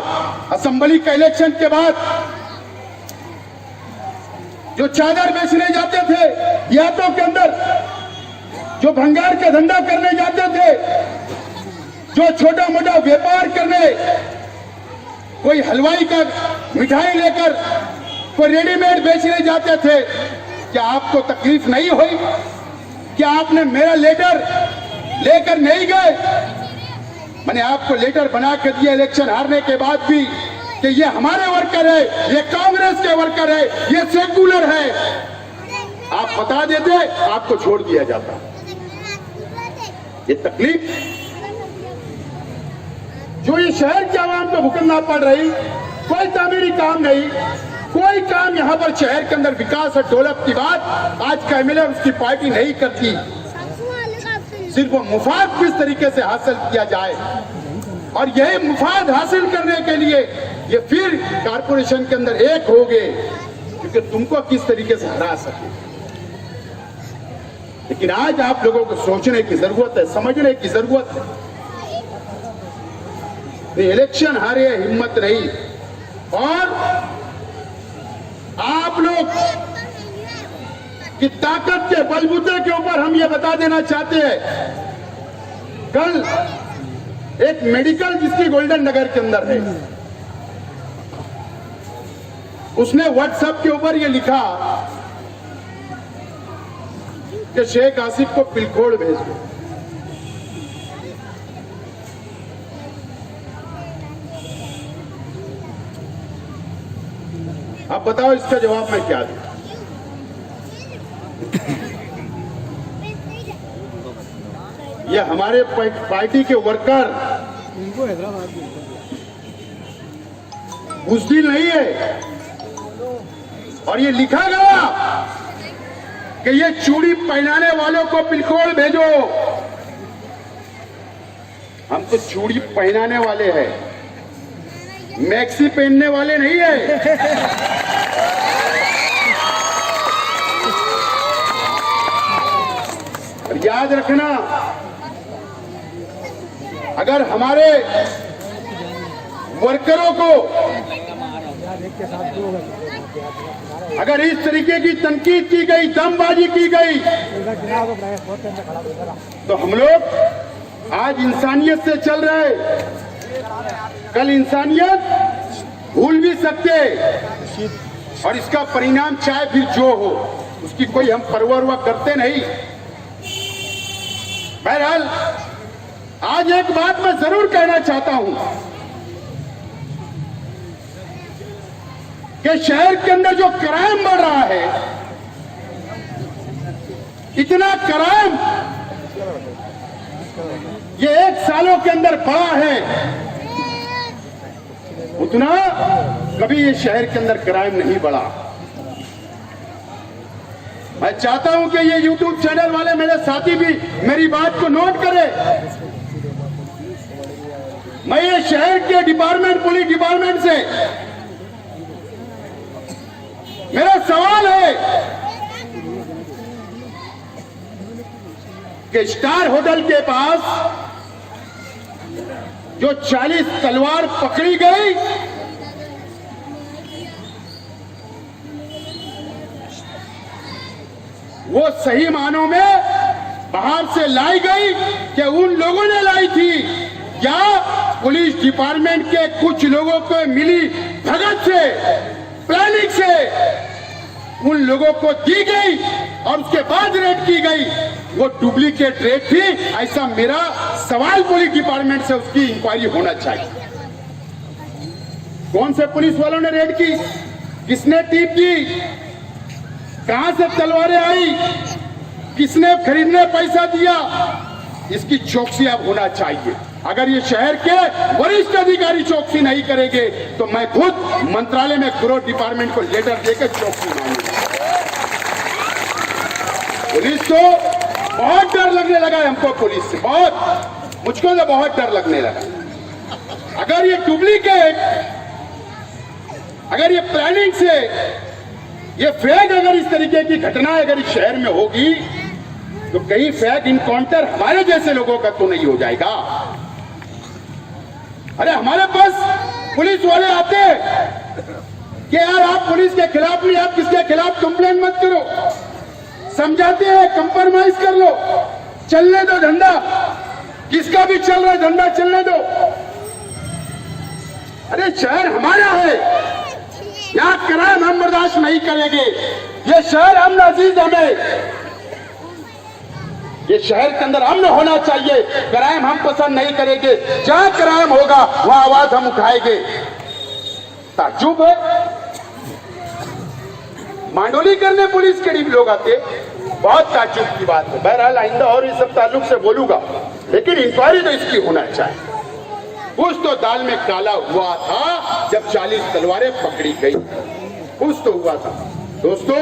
असेंबली का इलेक्शन के बाद जो चादर बेचने जाते थे देहातों के अंदर, जो भंगार का धंधा करने जाते थे, जो छोटा मोटा व्यापार करने, कोई हलवाई का मिठाई लेकर कोई रेडीमेड बेचने जाते थे, क्या आपको तकलीफ नहीं हुई? क्या आपने मेरा लेटर लेकर नहीं गए? मैंने आपको लेटर बना कर दिया इलेक्शन हारने के बाद भी कि ये हमारे वर्कर है, ये कांग्रेस के वर्कर है, ये सेकुलर है। आप बता देते, आपको छोड़ दिया जाता। ये तकलीफ जो ये शहर के आवाम को भुगतना पड़ रही, कोई तामीरी काम नहीं, कोई काम यहाँ पर शहर के अंदर विकास और डेवलप की बात आज का एमएलए उसकी पार्टी नहीं करती। सिर्फ मुफाद किस तरीके से हासिल किया जाए, और यही मुफाद हासिल करने के लिए ये फिर कारपोरेशन के अंदर एक हो गए, क्योंकि तुमको किस तरीके से हरा सके। लेकिन आज आप लोगों को सोचने की जरूरत है, समझने की जरूरत है। इलेक्शन हारे हिम्मत नहीं, और आप लोग की ताकत के बलबूते के ऊपर हम ये बता देना चाहते हैं, कल एक मेडिकल जिसकी गोल्डन नगर के अंदर है, उसने व्हाट्सएप के ऊपर ये लिखा कि शेख आसिफ को पिलखोड़ भेज दो। आप बताओ इसका जवाब मैं क्या दूं? ये हमारे पार्टी के वर्कर बुज़दिल नहीं है, और ये लिखा गया कि ये चूड़ी पहनाने वालों को पिलखोड़ भेजो। हम तो चूड़ी पहनाने वाले हैं, मैक्सी पहनने वाले नहीं है। और याद रखना, अगर हमारे वर्करों को अगर इस तरीके की तनकीद की गई, दमबाजी की गई, तो हम लोग आज इंसानियत से चल रहे, कल इंसानियत भूल भी सकते, और इसका परिणाम चाहे फिर जो हो उसकी कोई हम परवाह करते नहीं। बहरहाल आज एक बात मैं जरूर कहना चाहता हूं कि शहर के अंदर जो क्राइम बढ़ रहा है, इतना क्राइम ये 1 सालों के अंदर बढ़ा है, उतना कभी ये शहर के अंदर क्राइम नहीं बढ़ा। मैं चाहता हूं कि ये YouTube चैनल वाले मेरे साथी भी मेरी बात को नोट करें। मैं ये शहर के डिपार्टमेंट, पुलिस डिपार्टमेंट से मेरा सवाल है कि स्टार होटल के पास जो 40 तलवार पकड़ी गई, वो सही मानों में बाहर से लाई गई कि उन लोगों ने लाई थी, या पुलिस डिपार्टमेंट के कुछ लोगों को मिली भगत से, प्लानिंग से उन लोगों को दी गई और उसके बाद रेड की गई, वो डुप्लीकेट रेड थी? ऐसा मेरा सवाल पुलिस डिपार्टमेंट से, उसकी इंक्वायरी होना चाहिए। कौन से पुलिस वालों ने रेड की, किसने टीप की, कहां से तलवारें आई, किसने खरीदने पैसा दिया, इसकी चौकसी अब होना चाहिए। अगर ये शहर के वरिष्ठ अधिकारी चौकसी नहीं करेंगे तो मैं खुद मंत्रालय में गृह डिपार्टमेंट को लेटर देकर चौकसी मांगूंगा। पुलिस को बहुत डर लगने लगा है, हमको पुलिस से बहुत, मुझको तो बहुत डर लगने लगा। अगर ये डुप्लीकेट, अगर ये प्लानिंग से, ये फेक, अगर इस तरीके की घटनाएं अगर इस शहर में होगी तो कहीं फेक इनकाउंटर हमारे जैसे लोगों का तो नहीं हो जाएगा। अरे हमारे पास पुलिस वाले आते हैं कि यार आप पुलिस के खिलाफ नहीं, आप किसके खिलाफ कंप्लेंट मत करो, समझाते हैं, कंप्रोमाइज कर लो, चलने दो धंधा, किसका भी चल रहा है धंधा चलने दो। अरे शहर हमारा है, यहाँ क्राइम हम बर्दाश्त नहीं करेंगे। ये शहर अमन अजीज हमें, ये शहर के अंदर अमन होना चाहिए, क्राइम हम पसंद नहीं करेंगे। जहां क्राइम होगा वहां आवाज हम उठाएंगे। ताज्जुब है, मांडोली करने पुलिस के भी लोग आते, बहुत ताज्जुब की बात है। बहरहाल आइंदा और इस सब ताल्लुक से बोलूंगा, लेकिन इंक्वायरी तो इसकी होना चाहिए। कुछ तो दाल में काला हुआ था जब 40 तलवारें पकड़ी गई, कुछ तो हुआ था। दोस्तों,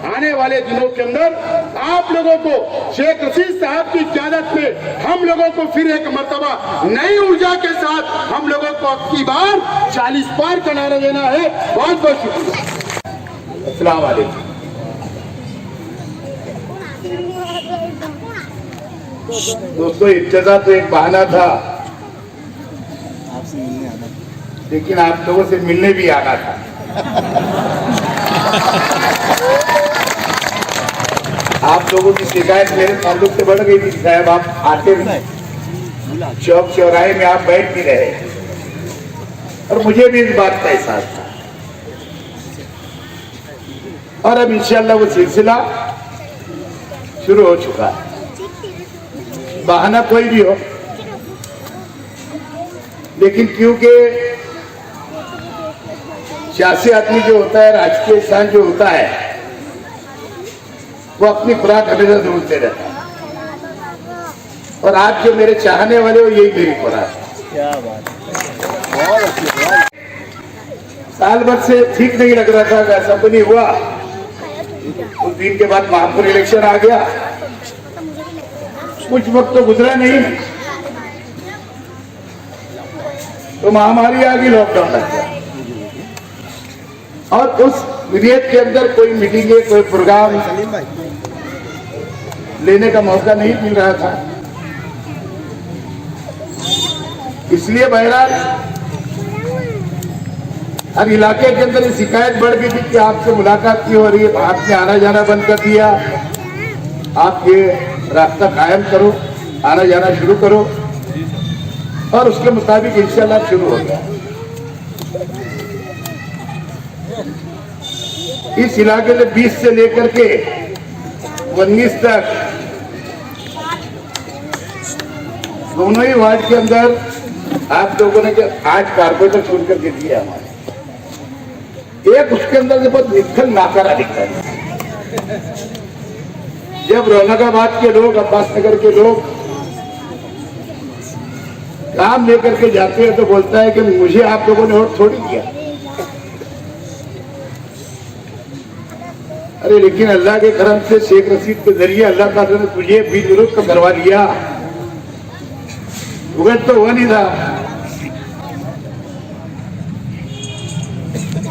आने वाले दिनों के अंदर आप लोगों को शेख रशीद साहब की क़यादत में हम लोगों को फिर एक मर्तबा नई ऊर्जा के साथ हम लोगों को अब की बार 40 पार का नारा देना है। बहुत बहुत शुक्रिया। अस्सलाम वालेकुम। दोस्तों, इब्तिदा तो एक बहाना था, लेकिन आप लोगों से मिलने भी आना था। आप लोगों की शिकायत मेरे ताल्लुक से बढ़ गई थी, साहब आप आते नहीं, चौक चौराहे में आप बैठ भी रहे, और मुझे भी इस बात का एहसास था। और अब इंशाअल्लाह वो सिलसिला शुरू हो चुका है। बहाना कोई भी हो, लेकिन क्योंकि सियासी आदमी जो होता है, राजकीय इंसान जो होता है, वो अपनी खुराक हमेशा ढूंढते रहता है, और आप जो मेरे चाहने वाले हो, यही मेरी खुराक है। क्या बात है। साल भर से ठीक नहीं लग रहा था, ऐसा तो नहीं हुआ। उस दिन के बाद महापुर इलेक्शन आ गया, कुछ वक्त तो गुजरा नहीं, तो महामारी आ गई, लॉकडाउन लग गया, और उस पीरियड के अंदर कोई मीटिंगे, कोई प्रोग्राम लेने का मौका नहीं मिल रहा था। इसलिए बहरहाल हर इलाके के अंदर ये शिकायत बढ़ गई थी कि आपसे मुलाकात क्यों हो रही है, आपने आना जाना बंद कर दिया, आप ये रास्ता कायम करो, आना जाना शुरू करो, और उसके मुताबिक इंशाल्लाह शुरू हो गया। इस इलाके में 20 से लेकर के 19 तक दोनों ही वार्ड के अंदर आप लोगों ने 8 कारपोरेटर चुन करके दिए हमारे। एक उसके अंदर से बहुत विफल नाकारा दिखता है। जब रौनकाबाद के लोग, अब्बास नगर के लोग काम लेकर के जाते हैं तो बोलता है कि मुझे आप लोगों ने वोट थोड़ी दिया। अरे लेकिन अल्लाह के करम से शेख रशीद के जरिए अल्लाह ताला ने तुझे भी विरोध तो करवा लिया, उगट तो हुआ नहीं था।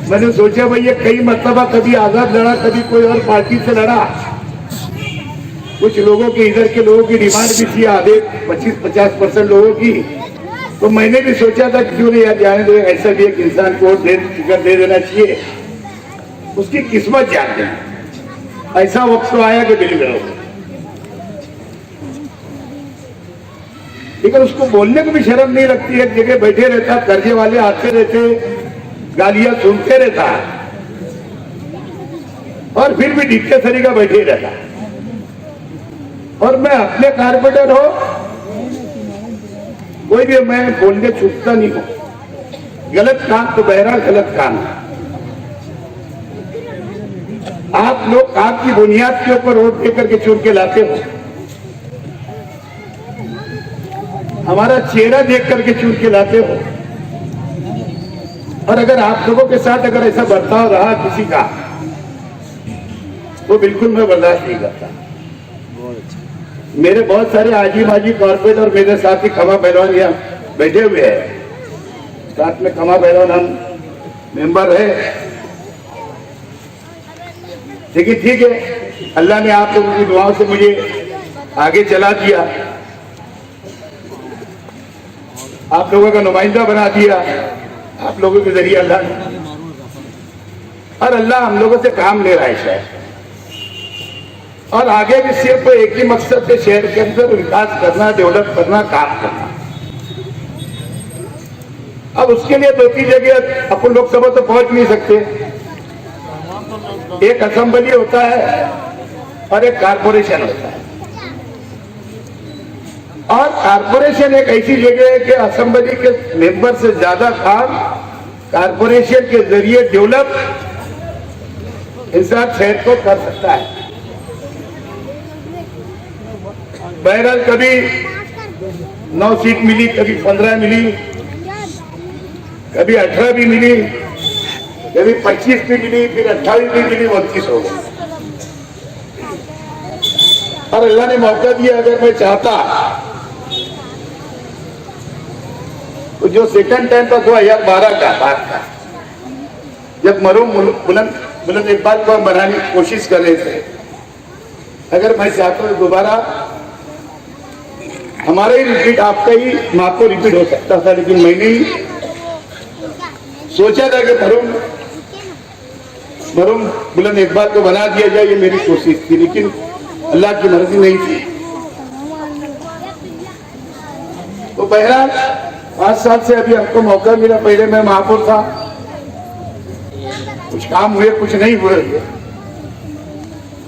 मैंने सोचा भाई ये कई मरतबा कभी आजाद लड़ा, कभी कोई और पार्टी से लड़ा। कुछ लोगों के, इधर के लोगों की डिमांड भी थी, आधे 25-50% लोगों की। तो मैंने भी सोचा था क्यों नहीं यार जाने दे, ऐसा भी एक इंसान को टिकट दे देना चाहिए, उसकी किस्मत जान दें। ऐसा वक्त तो आया कि बिल करो, लेकिन उसको बोलने को भी शर्म नहीं लगती। एक जगह बैठे रहता, कर्जे वाले आते रहते, गालियां सुनते रहता, और फिर भी डिक्टेटरी का बैठे रहता। और मैं अपने कारपोरेटर हो, कोई भी मैं बोलने चुपता नहीं हूं। गलत काम तो बहरहाल गलत काम है। आप लोग काम की बुनियाद के ऊपर वोट देकर के चुन के लाते हो, हमारा चेहरा देख करके चुन के लाते हो। और अगर आप लोगों के साथ अगर ऐसा बर्ताव रहा किसी का, तो बिल्कुल मैं बर्दाश्त नहीं करता। मेरे बहुत सारे आजी माजी कॉर्पोरेट और मेरे साथ ही खमा पहलवान यहाँ बैठे हुए हैं, साथ में खमा पहलवान हम मेंबर है। लेकिन ठीक है, अल्लाह ने आप लोगों की दुआओं से मुझे आगे चला दिया, आप लोगों का नुमाइंदा बना दिया, आप लोगों के जरिए अल्लाह ने। और अल्लाह हम लोगों से काम ले रहा है शायद, और आगे भी सिर्फ एक ही मकसद है, शहर के अंदर विकास करना, डेवलप करना, काम करना। अब उसके लिए 2-3 जगह अपन लोकसभा तो पहुंच नहीं सकते। एक असेंबली होता है और एक कारपोरेशन होता है। और कारपोरेशन एक ऐसी जगह है कि असेंबली के मेंबर से ज्यादा काम कारपोरेशन के जरिए डेवलप इंसान शहर को कर सकता है। बहरहाल कभी 9 सीट मिली, कभी 15 मिली, कभी 18 भी मिली, कभी 25 भी मिली, फिर 28 भी मिली, 29 हो गई। और अल्लाह ने मौका दिया, अगर मैं चाहता तो जो सेकंड टाइम था 2012 का बात का, जब मरूम बुलंद इकबाल को हम बनाने की कोशिश कर रहे थे, अगर मैं चाहता तो दोबारा हमारा ही रिपीट, आपका ही माको रिपीट हो सकता था। लेकिन मैंने ही सोचा था कि मरूम बुलंद इकबाल को बना दिया जाए, ये मेरी कोशिश थी, लेकिन अल्लाह की मर्जी नहीं थी। तो बहरहाल 5 साल से अभी हमको मौका मिला। पहले मैं महापौर था, कुछ काम हुए, कुछ नहीं हुए,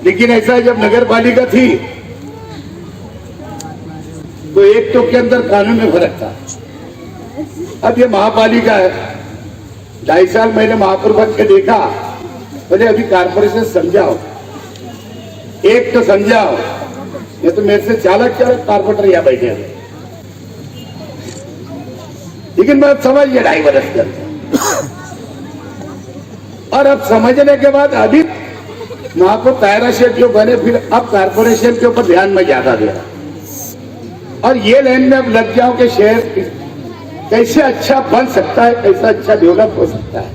लेकिन ऐसा है जब नगर पालिका थी तो एक तो के अंदर कानून में फर्क था। अब ये महापालिका है, 2.5 साल मैंने महापौर बन के देखा, बोले अभी कारपोरेशन समझाओ, एक तो समझाओ, ये तो मेरे से चालक कारपोरेटर यहाँ बैठे हैं। लेकिन मैं अब समझ गया 2.5 वर्ष के अंदर, और अब समझने के बाद अभी महापौर तायरा शेख जो बने, फिर अब कारपोरेशन के ऊपर ध्यान में ज्यादा दे रहा, और ये लाइन में अब लग जाओ कि शहर कैसे अच्छा बन सकता है, कैसा अच्छा डेवलप हो सकता है।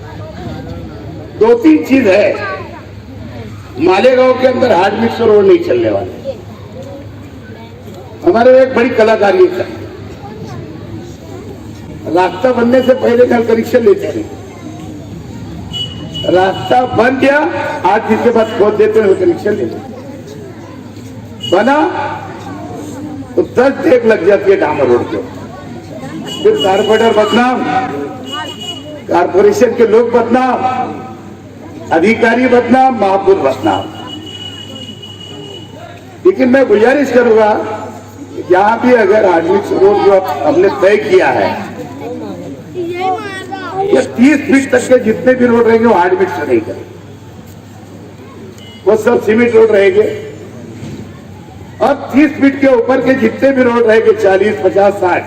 2-3 चीज है। मालेगांव के अंदर हार्ड मिक्सर रोड नहीं चलने वाले, हमारे एक बड़ी कलाकारी है। रास्ता बनने से पहले नल कनेक्शन लेते थे, रास्ता बन गया 8 दिन के बाद खोद देते नल कनेक्शन लेते, बना तो 10 डेग लग जाती है डामर रोड के, फिर कारपोरेटर बदनाम, कारपोरेशन के लोग बदनाम, अधिकारी बदनाम, महापौर बदनाम। लेकिन मैं गुजारिश करूंगा यहाँ भी अगर आर्मिक्स रोड जो हमने तय किया है, ये 30 फीट तक के जितने भी रोड रहेंगे वो आर्मिक्स रहेंगे, वो सब सीमेंट रोड रहेंगे। और 30 फीट के ऊपर के जितने भी रोड रहेंगे 40, 50, 60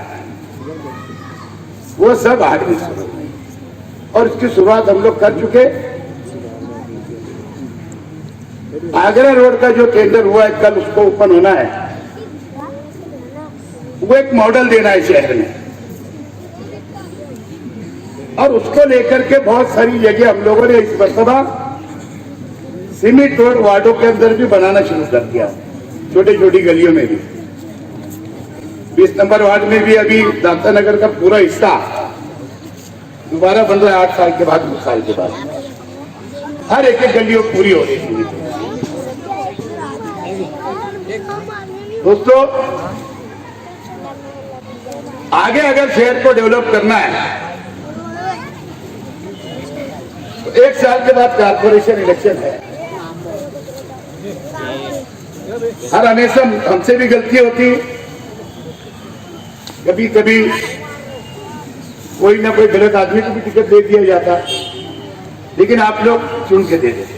वो सब आर्मिक्स रोड। और इसकी शुरुआत हम लोग कर चुके। आगरा रोड का जो टेंडर हुआ है कल उसको ओपन होना है, वो एक मॉडल देना है शहर में, और उसको लेकर के बहुत सारी जगह हम लोगों ने इस मरतबा सीमेंट रोड वार्डों के अंदर भी बनाना शुरू कर दिया, छोटी छोटी गलियों में भी। 20 नंबर वार्ड में भी अभी दाता नगर का पूरा हिस्सा दोबारा बन रहा है 8 साल के बाद, 2 साल के बाद, हर एक गलियों पूरी हो रही है। दोस्तों, आगे अगर शहर को डेवलप करना है तो 1 साल के बाद कारपोरेशन इलेक्शन है। हर हमेशा हमसे भी गलती होती, कभी कभी कोई ना कोई गलत आदमी को भी टिकट दे दिया जाता, लेकिन आप लोग चुन के दे देते।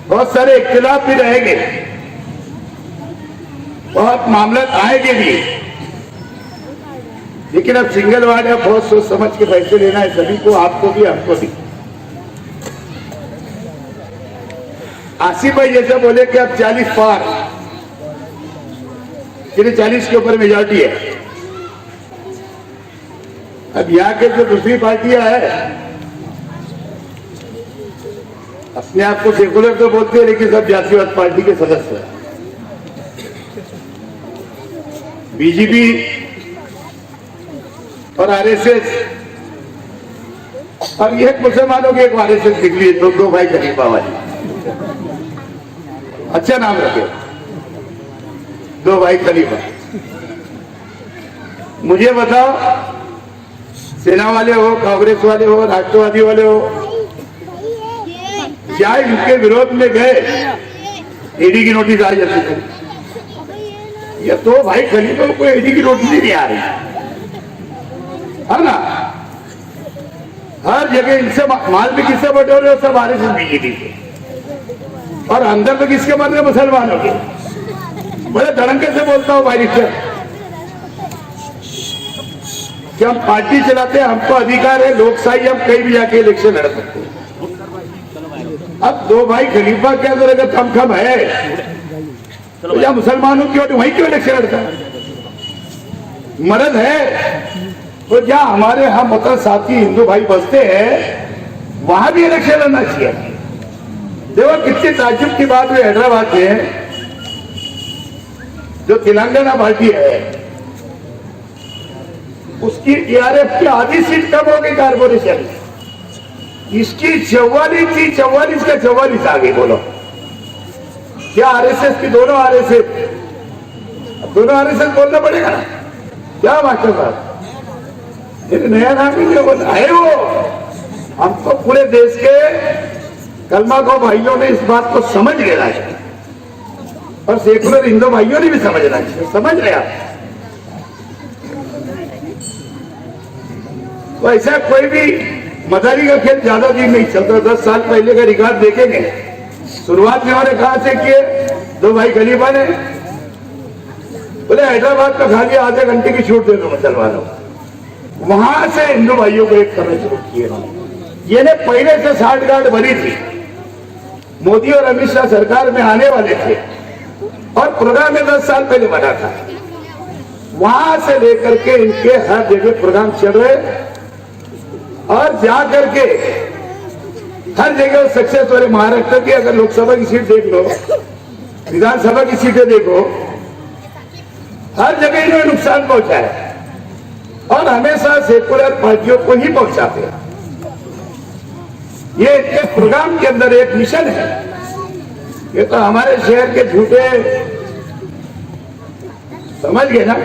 बहुत सारे इख्तिलाफ भी रहेंगे, बहुत मामला आएंगे भी, लेकिन अब सिंगल वार्ड है, बहुत सोच समझ के पैसे लेना है सभी को, आपको भी हमको भी। आसिफ भाई जैसे बोले कि अब 40 पार, 40 के ऊपर मेजॉरिटी है। अब यहाँ के जो दूसरी पार्टियां है अपने आप को सेकुलर तो बोलते हैं, लेकिन सब जातिवाद पार्टी के सदस्य हैं। बीजेपी और आरएसएस, और ये मुसलमानों की एक आरएसएस निकली है, दो भाई खलीफा वाली, अच्छा नाम रखे, 2 भाई खलीफा। मुझे बताओ, सेना वाले हो, कांग्रेस वाले हो, राष्ट्रवादी वाले हो, क्या इनके विरोध में गए ईडी की नोटिस आ जाती है? ये 2 भाई खलीफा को ईडी की नोटिस ही नहीं आ रही है ना। हर जगह इनसे माल भी किससे बटे रहे हो, सब आरएसएस बीजेपी के, और अंदर तो किसके बन रहे, मुसलमानों के। बड़े धड़ंके से बोलता हूँ भाई रिश्ते, कि हम पार्टी चलाते हैं, हमको अधिकार है, लोकशाही, हम कहीं भी जाके इलेक्शन लड़ सकते हैं। अब 2 भाई खलीफा के अंदर अगर खम है तो या मुसलमानों की वोट वहीं क्यों इलेक्शन लड़ता है? मर्द है तो क्या हमारे हम मतलब साथी हिंदू भाई बसते हैं, वहां भी इलेक्शन लड़ना चाहिए। देखो कितनी ताज्जुब की बात हुई, हैदराबाद में जो तेलंगाना पार्टी है उसकी टीआरएफ की आधी सीट कम हो गई कारपोरेशन, इसकी 44 थी, 44 का 44 आ गई। बोलो क्या आरएसएस की दोनों आरएसएस बोलना पड़ेगा ना, क्या मास्टर साहब, एक नया नाम ही है वो। हमको पूरे देश के कलमा को भाइयों ने इस बात को समझ लेना है, और सेकुलर हिंदू भाइयों ने भी समझना चाहिए, समझ रहे आप। तो ऐसा कोई भी मदारी का खेल ज्यादा दिन नहीं चलता। 10 साल पहले का रिकॉर्ड देखेंगे, शुरुआत में उन्होंने कहा से किए 2 भाई खलीफा ने, बोले हैदराबाद में खाली आधे घंटे की छूट दे दो मुसलमानों, वहां से हिंदू भाइयों को एक करना शुरू किए। ये ने पहले से 60 गार्ड बनी थी, मोदी और अमित शाह सरकार में आने वाले थे, और प्रोग्राम में 10 साल पहले बना था। वहां से लेकर के इनके हर जगह प्रोग्राम चल रहे, और जा करके हर जगह सक्सेस हो रहे। महाराष्ट्र की अगर लोकसभा की सीट देख लो, विधानसभा की सीटें देखो, हर जगह इन्होंने नुकसान पहुंचा है और हमेशा सेकुलर पार्टियों को ही पहुंचाते हैं। ये इनके प्रोग्राम के अंदर एक मिशन है। ये तो हमारे शहर के झूठे समझ गए ना,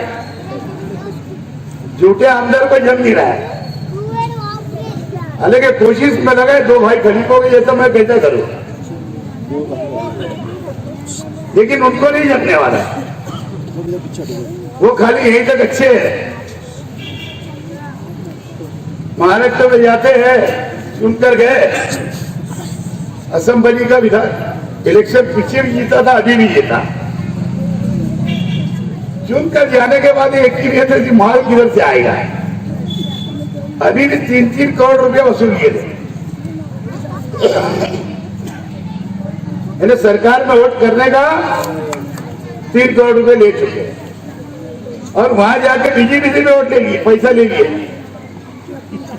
झूठे आमदर को जम नहीं रहा है। हालांकि कोशिश में लगे दो भाई खलीफों के जैसा मैं कैसे करूं, लेकिन उनको नहीं जमने वाला है। वो खाली यहीं तक अच्छे हैं। महाराष्ट्र में जाते हैं, चुनकर गए, असेंबली का विधान इलेक्शन पीछे भी जीता था, अभी भी जीता। चुनकर जाने के बाद एक की नहीं थी माल किधर से आएगा। अभी भी 3-3 करोड़ रुपए वसूल किए थे। सरकार में वोट करने का 3 करोड़ रुपए ले चुके और वहां जाके बीजेपी में वोट ले लिए, पैसा ले लिए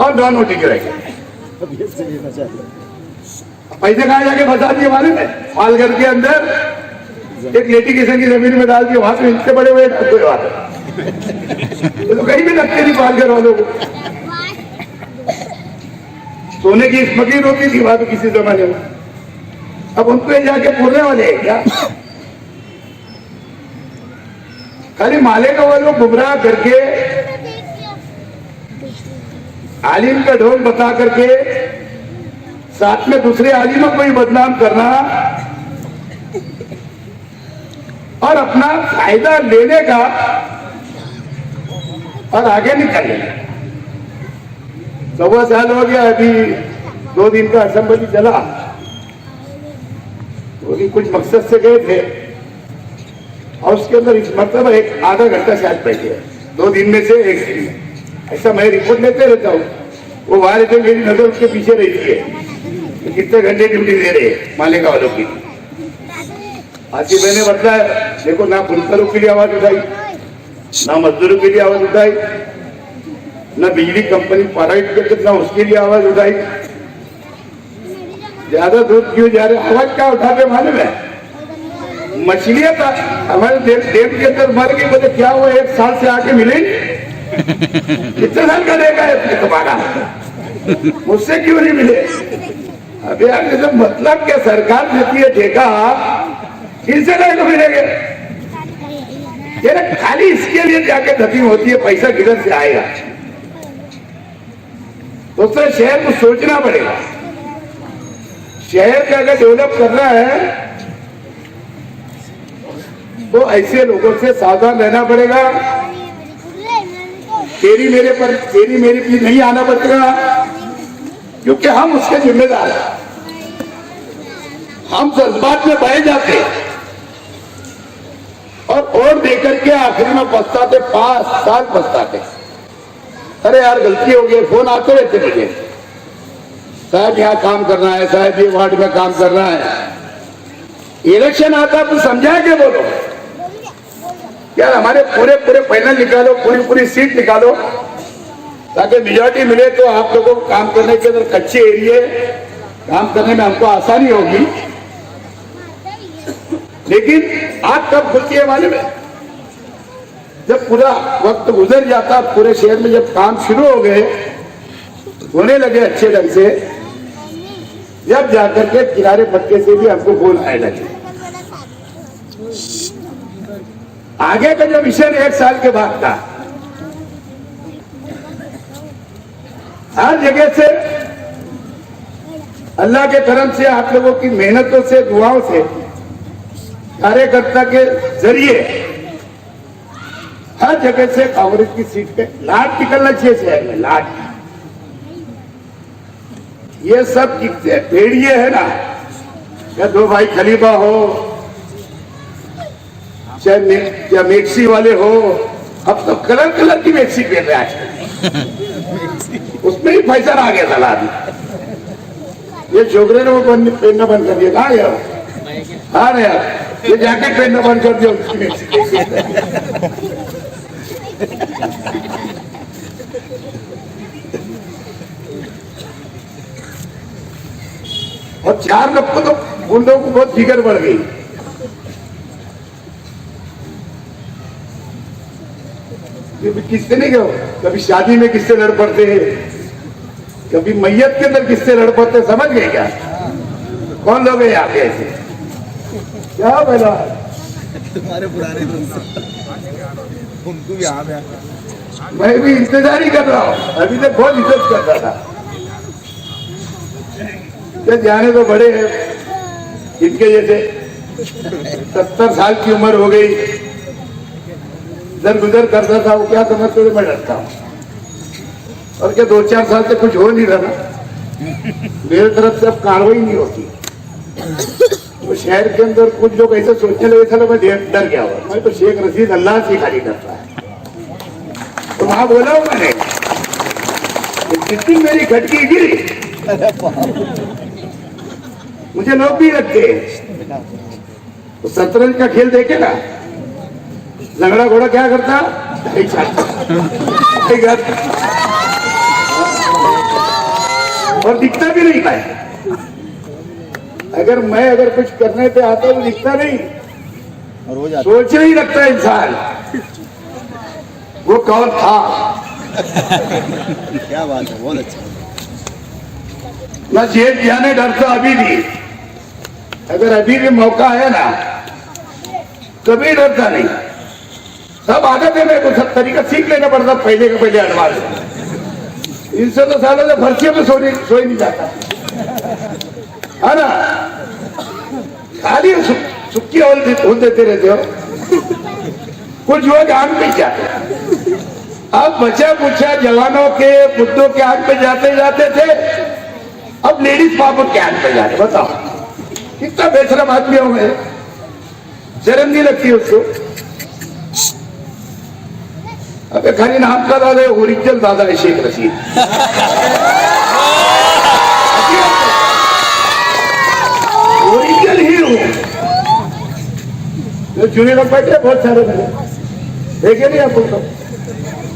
और नॉन वोटिंग कराएंगे। पैसे कहाँ जाके फंसा दिए मालूम है? पालघर के अंदर एक लिटिगेशन की जमीन में डाल दिए। वहां से इतने बड़े हुए तो कहीं भी लगते नहीं पालघर वालों को। सोने की स्मगलिंग होती थी वहां तो किसी जमाने में। अब उनको जाके पूरने वाले हैं क्या? खाली मालेगांव वालों गुमराह करके, आलिम का ढोल बता करके साथ में दूसरे आलिमों को भी बदनाम करना और अपना फायदा लेने का और आगे निकलने। 14 साल हो गया, अभी 2 दिन का असेंबली चला। वो भी कुछ मकसद से गए थे और उसके अंदर इस मतलब एक आधा घंटा शायद बैठे, 2 दिन में से 1 दिन में। ऐसा मैं रिपोर्ट लेते रहता हूँ। वो वहां रहते, मेरी नजर उसके पीछे रहती है कि कितने घंटे ड्यूटी दे रहे हैं मालेगांव वालों की। आसिफ भाई ने बताया, देखो ना बुनकरों के लिए आवाज उठाई, ना मजदूरों के लिए आवाज उठाई, ना बिजली कंपनी प्राइवेट करके ना उसके लिए आवाज उठाई। ज्यादा दूर क्यों जा रहे? आवाज क्या उठाते मालूम है? मछलियां हमारे देश के अंदर मर गई, बोले क्या हुआ 1 साल से आके मिले? कितने साल का देगा है तुम्हारा? मुझसे क्यों नहीं मिले? अभी आपने तो मतलब क्या सरकार देती है ठेका, किनसे नहीं को मिलेंगे? खाली इसके लिए जाके धतिंग होती है, पैसा किधर से आएगा? दोस्तों, शहर को सोचना पड़ेगा। शहर का अगर डेवलप करना है तो ऐसे लोगों से सावधान रहना पड़ेगा। तेरी मेरे पर, तेरी मेरे भी नहीं आना पड़ेगा, क्योंकि हम उसके जिम्मेदार हैं। हम जज्बात में बह जाते और वोट देकर के आखिरी में पछताते, 5 साल पछताते। अरे यार गलती हो गई, फोन आते रहते मुझे, साहब यहाँ काम करना है, साहब ये वार्ड में काम करना है। इलेक्शन आता तो समझा के बोलो यार, हमारे पूरे पैनल निकालो, पूरी सीट निकालो, ताकि मेजॉरिटी मिले तो आप लोगों को काम करने के अंदर कच्चे एरिए काम करने में हमको आसानी होगी। लेकिन आप कब खुलती है मालूम है? जब पूरा वक्त गुजर जाता, पूरे शहर में जब काम शुरू हो गए, होने लगे अच्छे ढंग से, जब जाकर के किनारे पट्टे से भी हमको फोन आने लगे। आगे का जो मिशन 1 साल के बाद था, हर जगह से अल्लाह के करम से, आप लोगों की मेहनतों से, दुआओं से, कार्यकर्ता के जरिए हर जगह से कांग्रेस की सीट पे लाट निकलना चाहिए शहर में। लाट, ये सब भेड़िए है ना, या 2 भाई खलीफा हो, चाहे मैक्सी वाले हो, अब तो कलर की मैक्सी पहन रहे हैं। उसमें ही फैशन आ गया था आदमी। ये छोकरे ने वो पहनना बंद कर दिया। कहा यार? हाँ यार, ये जैकेट पहनना बंद कर दिया उसकी मैक्सी। और 4 लोग को तो उन लोगों को बहुत फिक्र बढ़ गई। किससे नहीं गए, कभी शादी में किससे लड़ पड़ते हैं, कभी मैयत के अंदर किससे लड़ पड़ते, समझ गए क्या? कौन लोग हैं यहाँ पे ऐसे? क्या बोला? तुम्हारे पुराने दोस्त उनको भी याद है। मैं भी इंतजार ही कर रहा हूँ, अभी तक बहुत इज्जत कर रहा था। ये जाने तो बड़े हैं, इनके जैसे 70 साल की उम्र हो गई, इधर गुजर करता था, वो क्या समझते थे मैं डरता हूँ। और क्या 2-4 साल से कुछ हो नहीं रहा ना, मेरे तरफ से अब कार्रवाई नहीं होती। तो शहर के अंदर कुछ लोग ऐसे सोचने लगे, चलो मैं डर गया हुआ, मैं तो शेख रशीद अल्लाह से खाली करता है। तो वहां बोला हूं मैंने, जितनी मेरी खटकी गिरी मुझे लोग भी लगते हैं। तो शतरंज का खेल देखे ना, लंगड़ा घोड़ा क्या करता, एक और दिखता भी नहीं पाए। अगर कुछ करने पे आता तो दिखता नहीं, सोचने ही लगता है इंसान वो कौन था। क्या बात है, बहुत अच्छा। मैं जेल जाने डरता अभी भी, अगर अभी भी मौका है ना, कभी डरता नहीं। सब आदत है, मेरे को सब तरीका सीख लेना पड़ता पहले के पहले एडवांस। इनसे तो सालों से फर्शियों में सो ही नहीं जाता है ना, खाली सुक्की होल देते रहते हो। कुछ लोग आग पे जाते, अब बचा कुचा जवानों के बुद्धों के आग पे जाते जाते थे, अब लेडीज पापा के आग पे जाते। बताओ कितना बेशरम आदमी होंगे, शर्म नहीं लगती उसको। अबे खाली नाम का दादा है, ओरिजिनल दादा है शेख रशीद। ओरिजिनल ही हूँ। चुने लोग बैठे बहुत सारे मेरे, देखे नहीं आपको तो,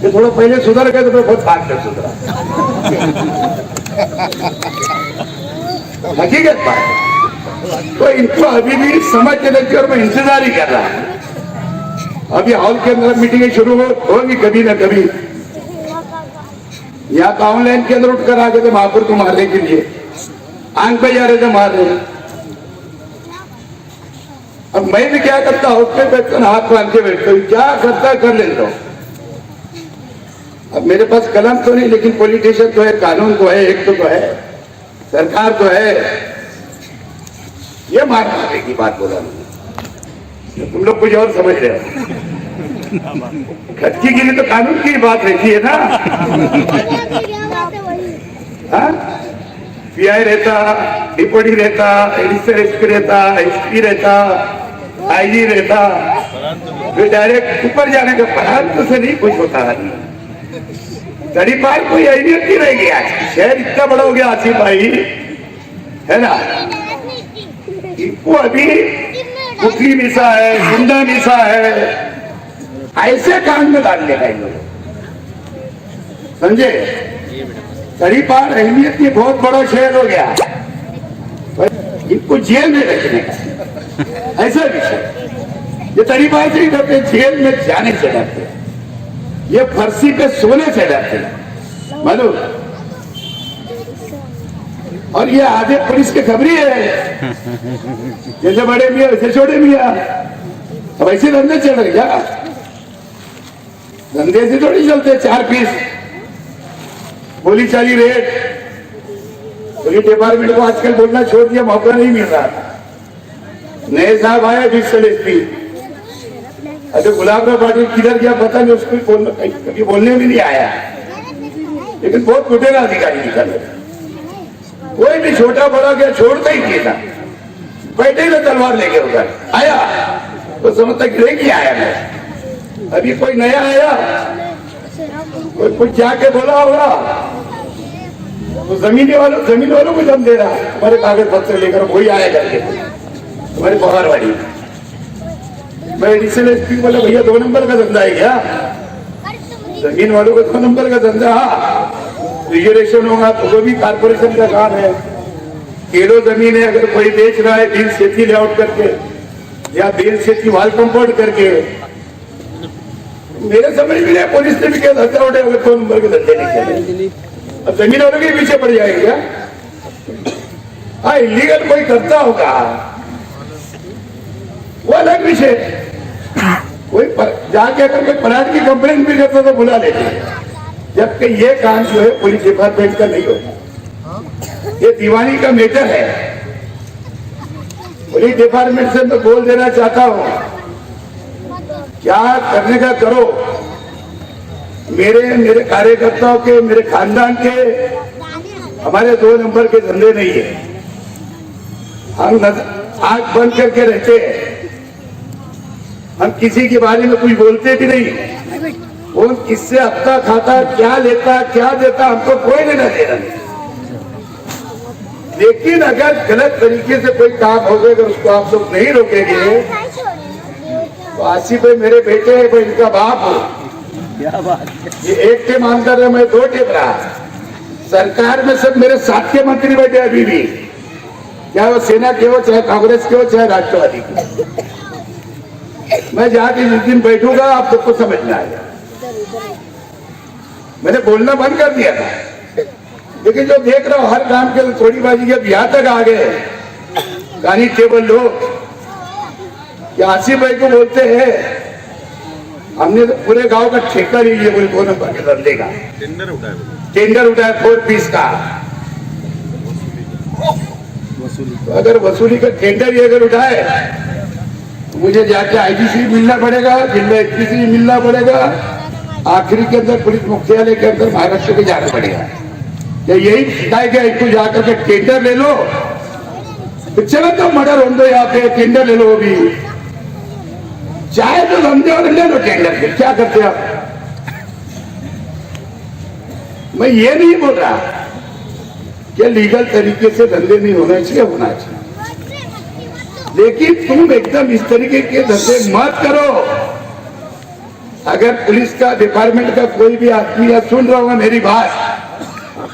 ये थोड़ा पहले सुधर गए तो मैं बहुत भाग कर सुधरा। हकीकत बात। तो इनको अभी भी समझ के लगती और मैं इंतजार ही कर रहा हूं। अभी हॉल के अंदर मीटिंगें शुरू होगी कभी ना कभी, यहाँ तो ऑनलाइन के अंदर उठकर आ गए थे महापुर को मारने के लिए, आंख पे जा रहे थे मार रहे। अब मैं भी क्या करता हूं, पे बैठकर हाथ बांध के बैठता हूं, क्या करता कर लेता हूं। अब मेरे पास कलम तो नहीं, लेकिन पॉलिटिशियन तो है, कानून तो है, एक तो है, सरकार तो है। ये मारने की बात बोला तुम लोग कुछ और समझ रहे हो। खटकी के लिए तो कानून की बात रहती है ना। पीआई रहता, डिप्टी रहता, एडिशनल एसपी रहता, एसपी रहता, आईजी रहता, फिर डायरेक्ट ऊपर जाने का प्रांत से नहीं कुछ होता है। तड़ीपार कोई अहमियत नहीं रह गया, शहर इतना बड़ा हो गया आसिफ भाई, है ना। इनको अभी कुकरी मिसा है, गुंडा मिसा है, ऐसे काम में डालने का इन लोग, समझे। तड़ीपार अहमियत ये बहुत बड़ा शहर हो गया, इनको जेल में रखने का ऐसा विषय। ये तड़ीपार से ही डरते, जेल में जाने से डरते, ये फर्शी पे सोने से डरते मालूम। और ये आधे पुलिस के खबरी है, जैसे बड़े मियाँ वैसे छोटे मियाँ। अब ऐसे धंधे चल रहे क्या, धंधे से थोड़ी चलते। 4 पीस बोली चाली रेट, पुलिस डिपार्टमेंट को आजकल बोलना छोड़ दिया, मौका नहीं मिल रहा। नए साहब आया डिस्ट्रिक्ट एसपी, अरे गुलाब राव पाटिल किधर गया पता नहीं, उसको कभी बोलने भी नहीं आया, लेकिन बहुत कुटेगा अधिकारी निकल। कोई भी छोटा बड़ा गया छोड़ता ही नहीं था, बैठे ही तलवार लेके उधर आया तो समझता गिरेगी आया मैं। अभी कोई नया आया, कोई कुछ जाके बोला होगा तो जमीन वालों को जम दे रहा, हमारे कागज पत्र लेकर वही आया करके हमारे पहाड़वाड़ी। मैं एडिशनल एसपी बोला भैया 2 नंबर का धंधा है क्या, जमीन वालों को 2 नंबर का धंधा, रिजर्वेशन होगा तो वो भी कारपोरेशन का काम है। केलो जमीन है, अगर कोई बेच रहा है बिल सेठी लेआउट करके या बिल सेठी वाल कंपाउंड करके, मेरे समझ में नहीं, पुलिस ने भी क्या धंधा उठे अगर 2 नंबर के धंधे नहीं चले, अब जमीन वालों के पीछे पड़ जाएंगे क्या? हाँ, इलीगल कोई करता होगा वो अलग विषय। कोई जाके अगर कोई पराठ की कंप्लेंट भी करता तो बुला लेते, जबकि ये काम जो है पुलिस डिपार्टमेंट का नहीं होता, ये दीवानी का मैटर है। पुलिस डिपार्टमेंट से मैं बोल देना चाहता हूं, क्या करने का करो, मेरे कार्यकर्ताओं के, मेरे खानदान के, हमारे 2 नंबर के धंधे नहीं है। हम आंख बंद करके रहते हैं, हम किसी के बारे में कुछ बोलते भी नहीं। वो किससे हफ्ता खाता, क्या लेता, क्या देता, हमको कोई लेना देना नहीं। लेकिन अगर गलत तरीके से कोई काम हो गया, अगर उसको आप लोग नहीं रोकेंगे तो आसिफ भाई मेरे बेटे हैं, भाई इनका बाप हो, क्या बात है। ये 1 टेम आंसर है, मैं 2 टेम रहा। सरकार में सब मेरे साथ के मंत्री बैठे अभी भी, चाहे वो सेना के हो, चाहे कांग्रेस के हो, चाहे राष्ट्रवादी के। मैं जाके जिस दिन बैठूंगा आप सबको समझ में आएगा। मैंने बोलना बंद कर दिया था, लेकिन जो देख रहा हूं हर काम के थोड़ी बाजी के यहां तक आ गए गानी टेबल लोग, आसिफ भाई को बोलते हैं हमने तो पूरे गांव का ठेका ले लिया, पूरे 2 नंबर के धंधे का टेंडर उठाया 4 पीस का। तो अगर वसूली का टेंडर ही अगर उठाए तो मुझे जाके आईजीसी मिलना पड़ेगा, जिला एसपीसी मिलना पड़ेगा, आखिरी के अंदर पुलिस मुख्यालय के अंदर महाराष्ट्र के जाना पड़ेगा। या यही शिकायत है, इनको जाकर के टेंडर ले लो, तो चलो तो मर्डर हो दो, यहाँ पे टेंडर ले लो। भी चाहे तो धंधे और ले लो टेंडर के, क्या करते आप? मैं ये नहीं बोल रहा कि लीगल तरीके से धंधे नहीं होना चाहिए, होना चाहिए, लेकिन तुम एकदम इस तरीके के धंधे मत करो। अगर पुलिस का डिपार्टमेंट का कोई भी आदमी या सुन रहा होगा मेरी बात,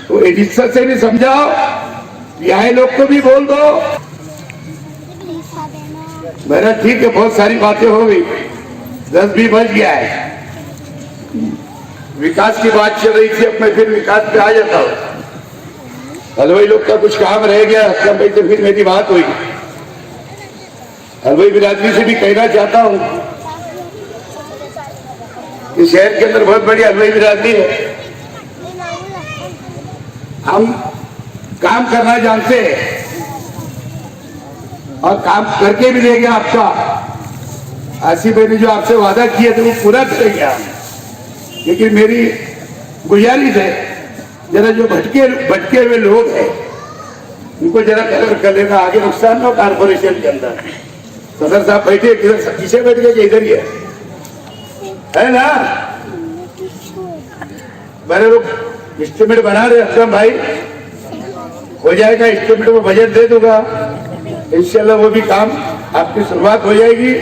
तो एडिशन से भी समझाओ, यहाँ लोग को भी बोल दो। मेरा ठीक है, बहुत सारी बातें हो गई, 10 भी बज गया है। विकास की बात चल रही थी, अब मैं फिर विकास पे आ जाता हूँ। हलवाई लोग का कुछ काम रह गया, असलम भाई से फिर मेरी बात हुई। हलवाई बिरादरी से भी कहना चाहता हूँ कि शहर के अंदर बहुत बड़ी हलवाई बिरादरी है, हम काम करना जानते हैं और काम करके भी देंगे। आपका आसिफ भाई ने जो आपसे वादा किया था वो पूरा करेंगे हम, लेकिन मेरी गुजारिश है, जरा जो भटके हुए लोग हैं उनको जरा कलर कर लेना, आगे नुकसान ना कारपोरेशन के अंदर। सदर साहब बैठे इधर, पीछे बैठ गए कि इधर ही है ना? मेरे लोग एस्टिमेट बना रहे, असलम भाई हो जाएगा, एस्टिमेट में बजट दे दूंगा, इंशाल्लाह वो भी काम आपकी शुरुआत हो जाएगी।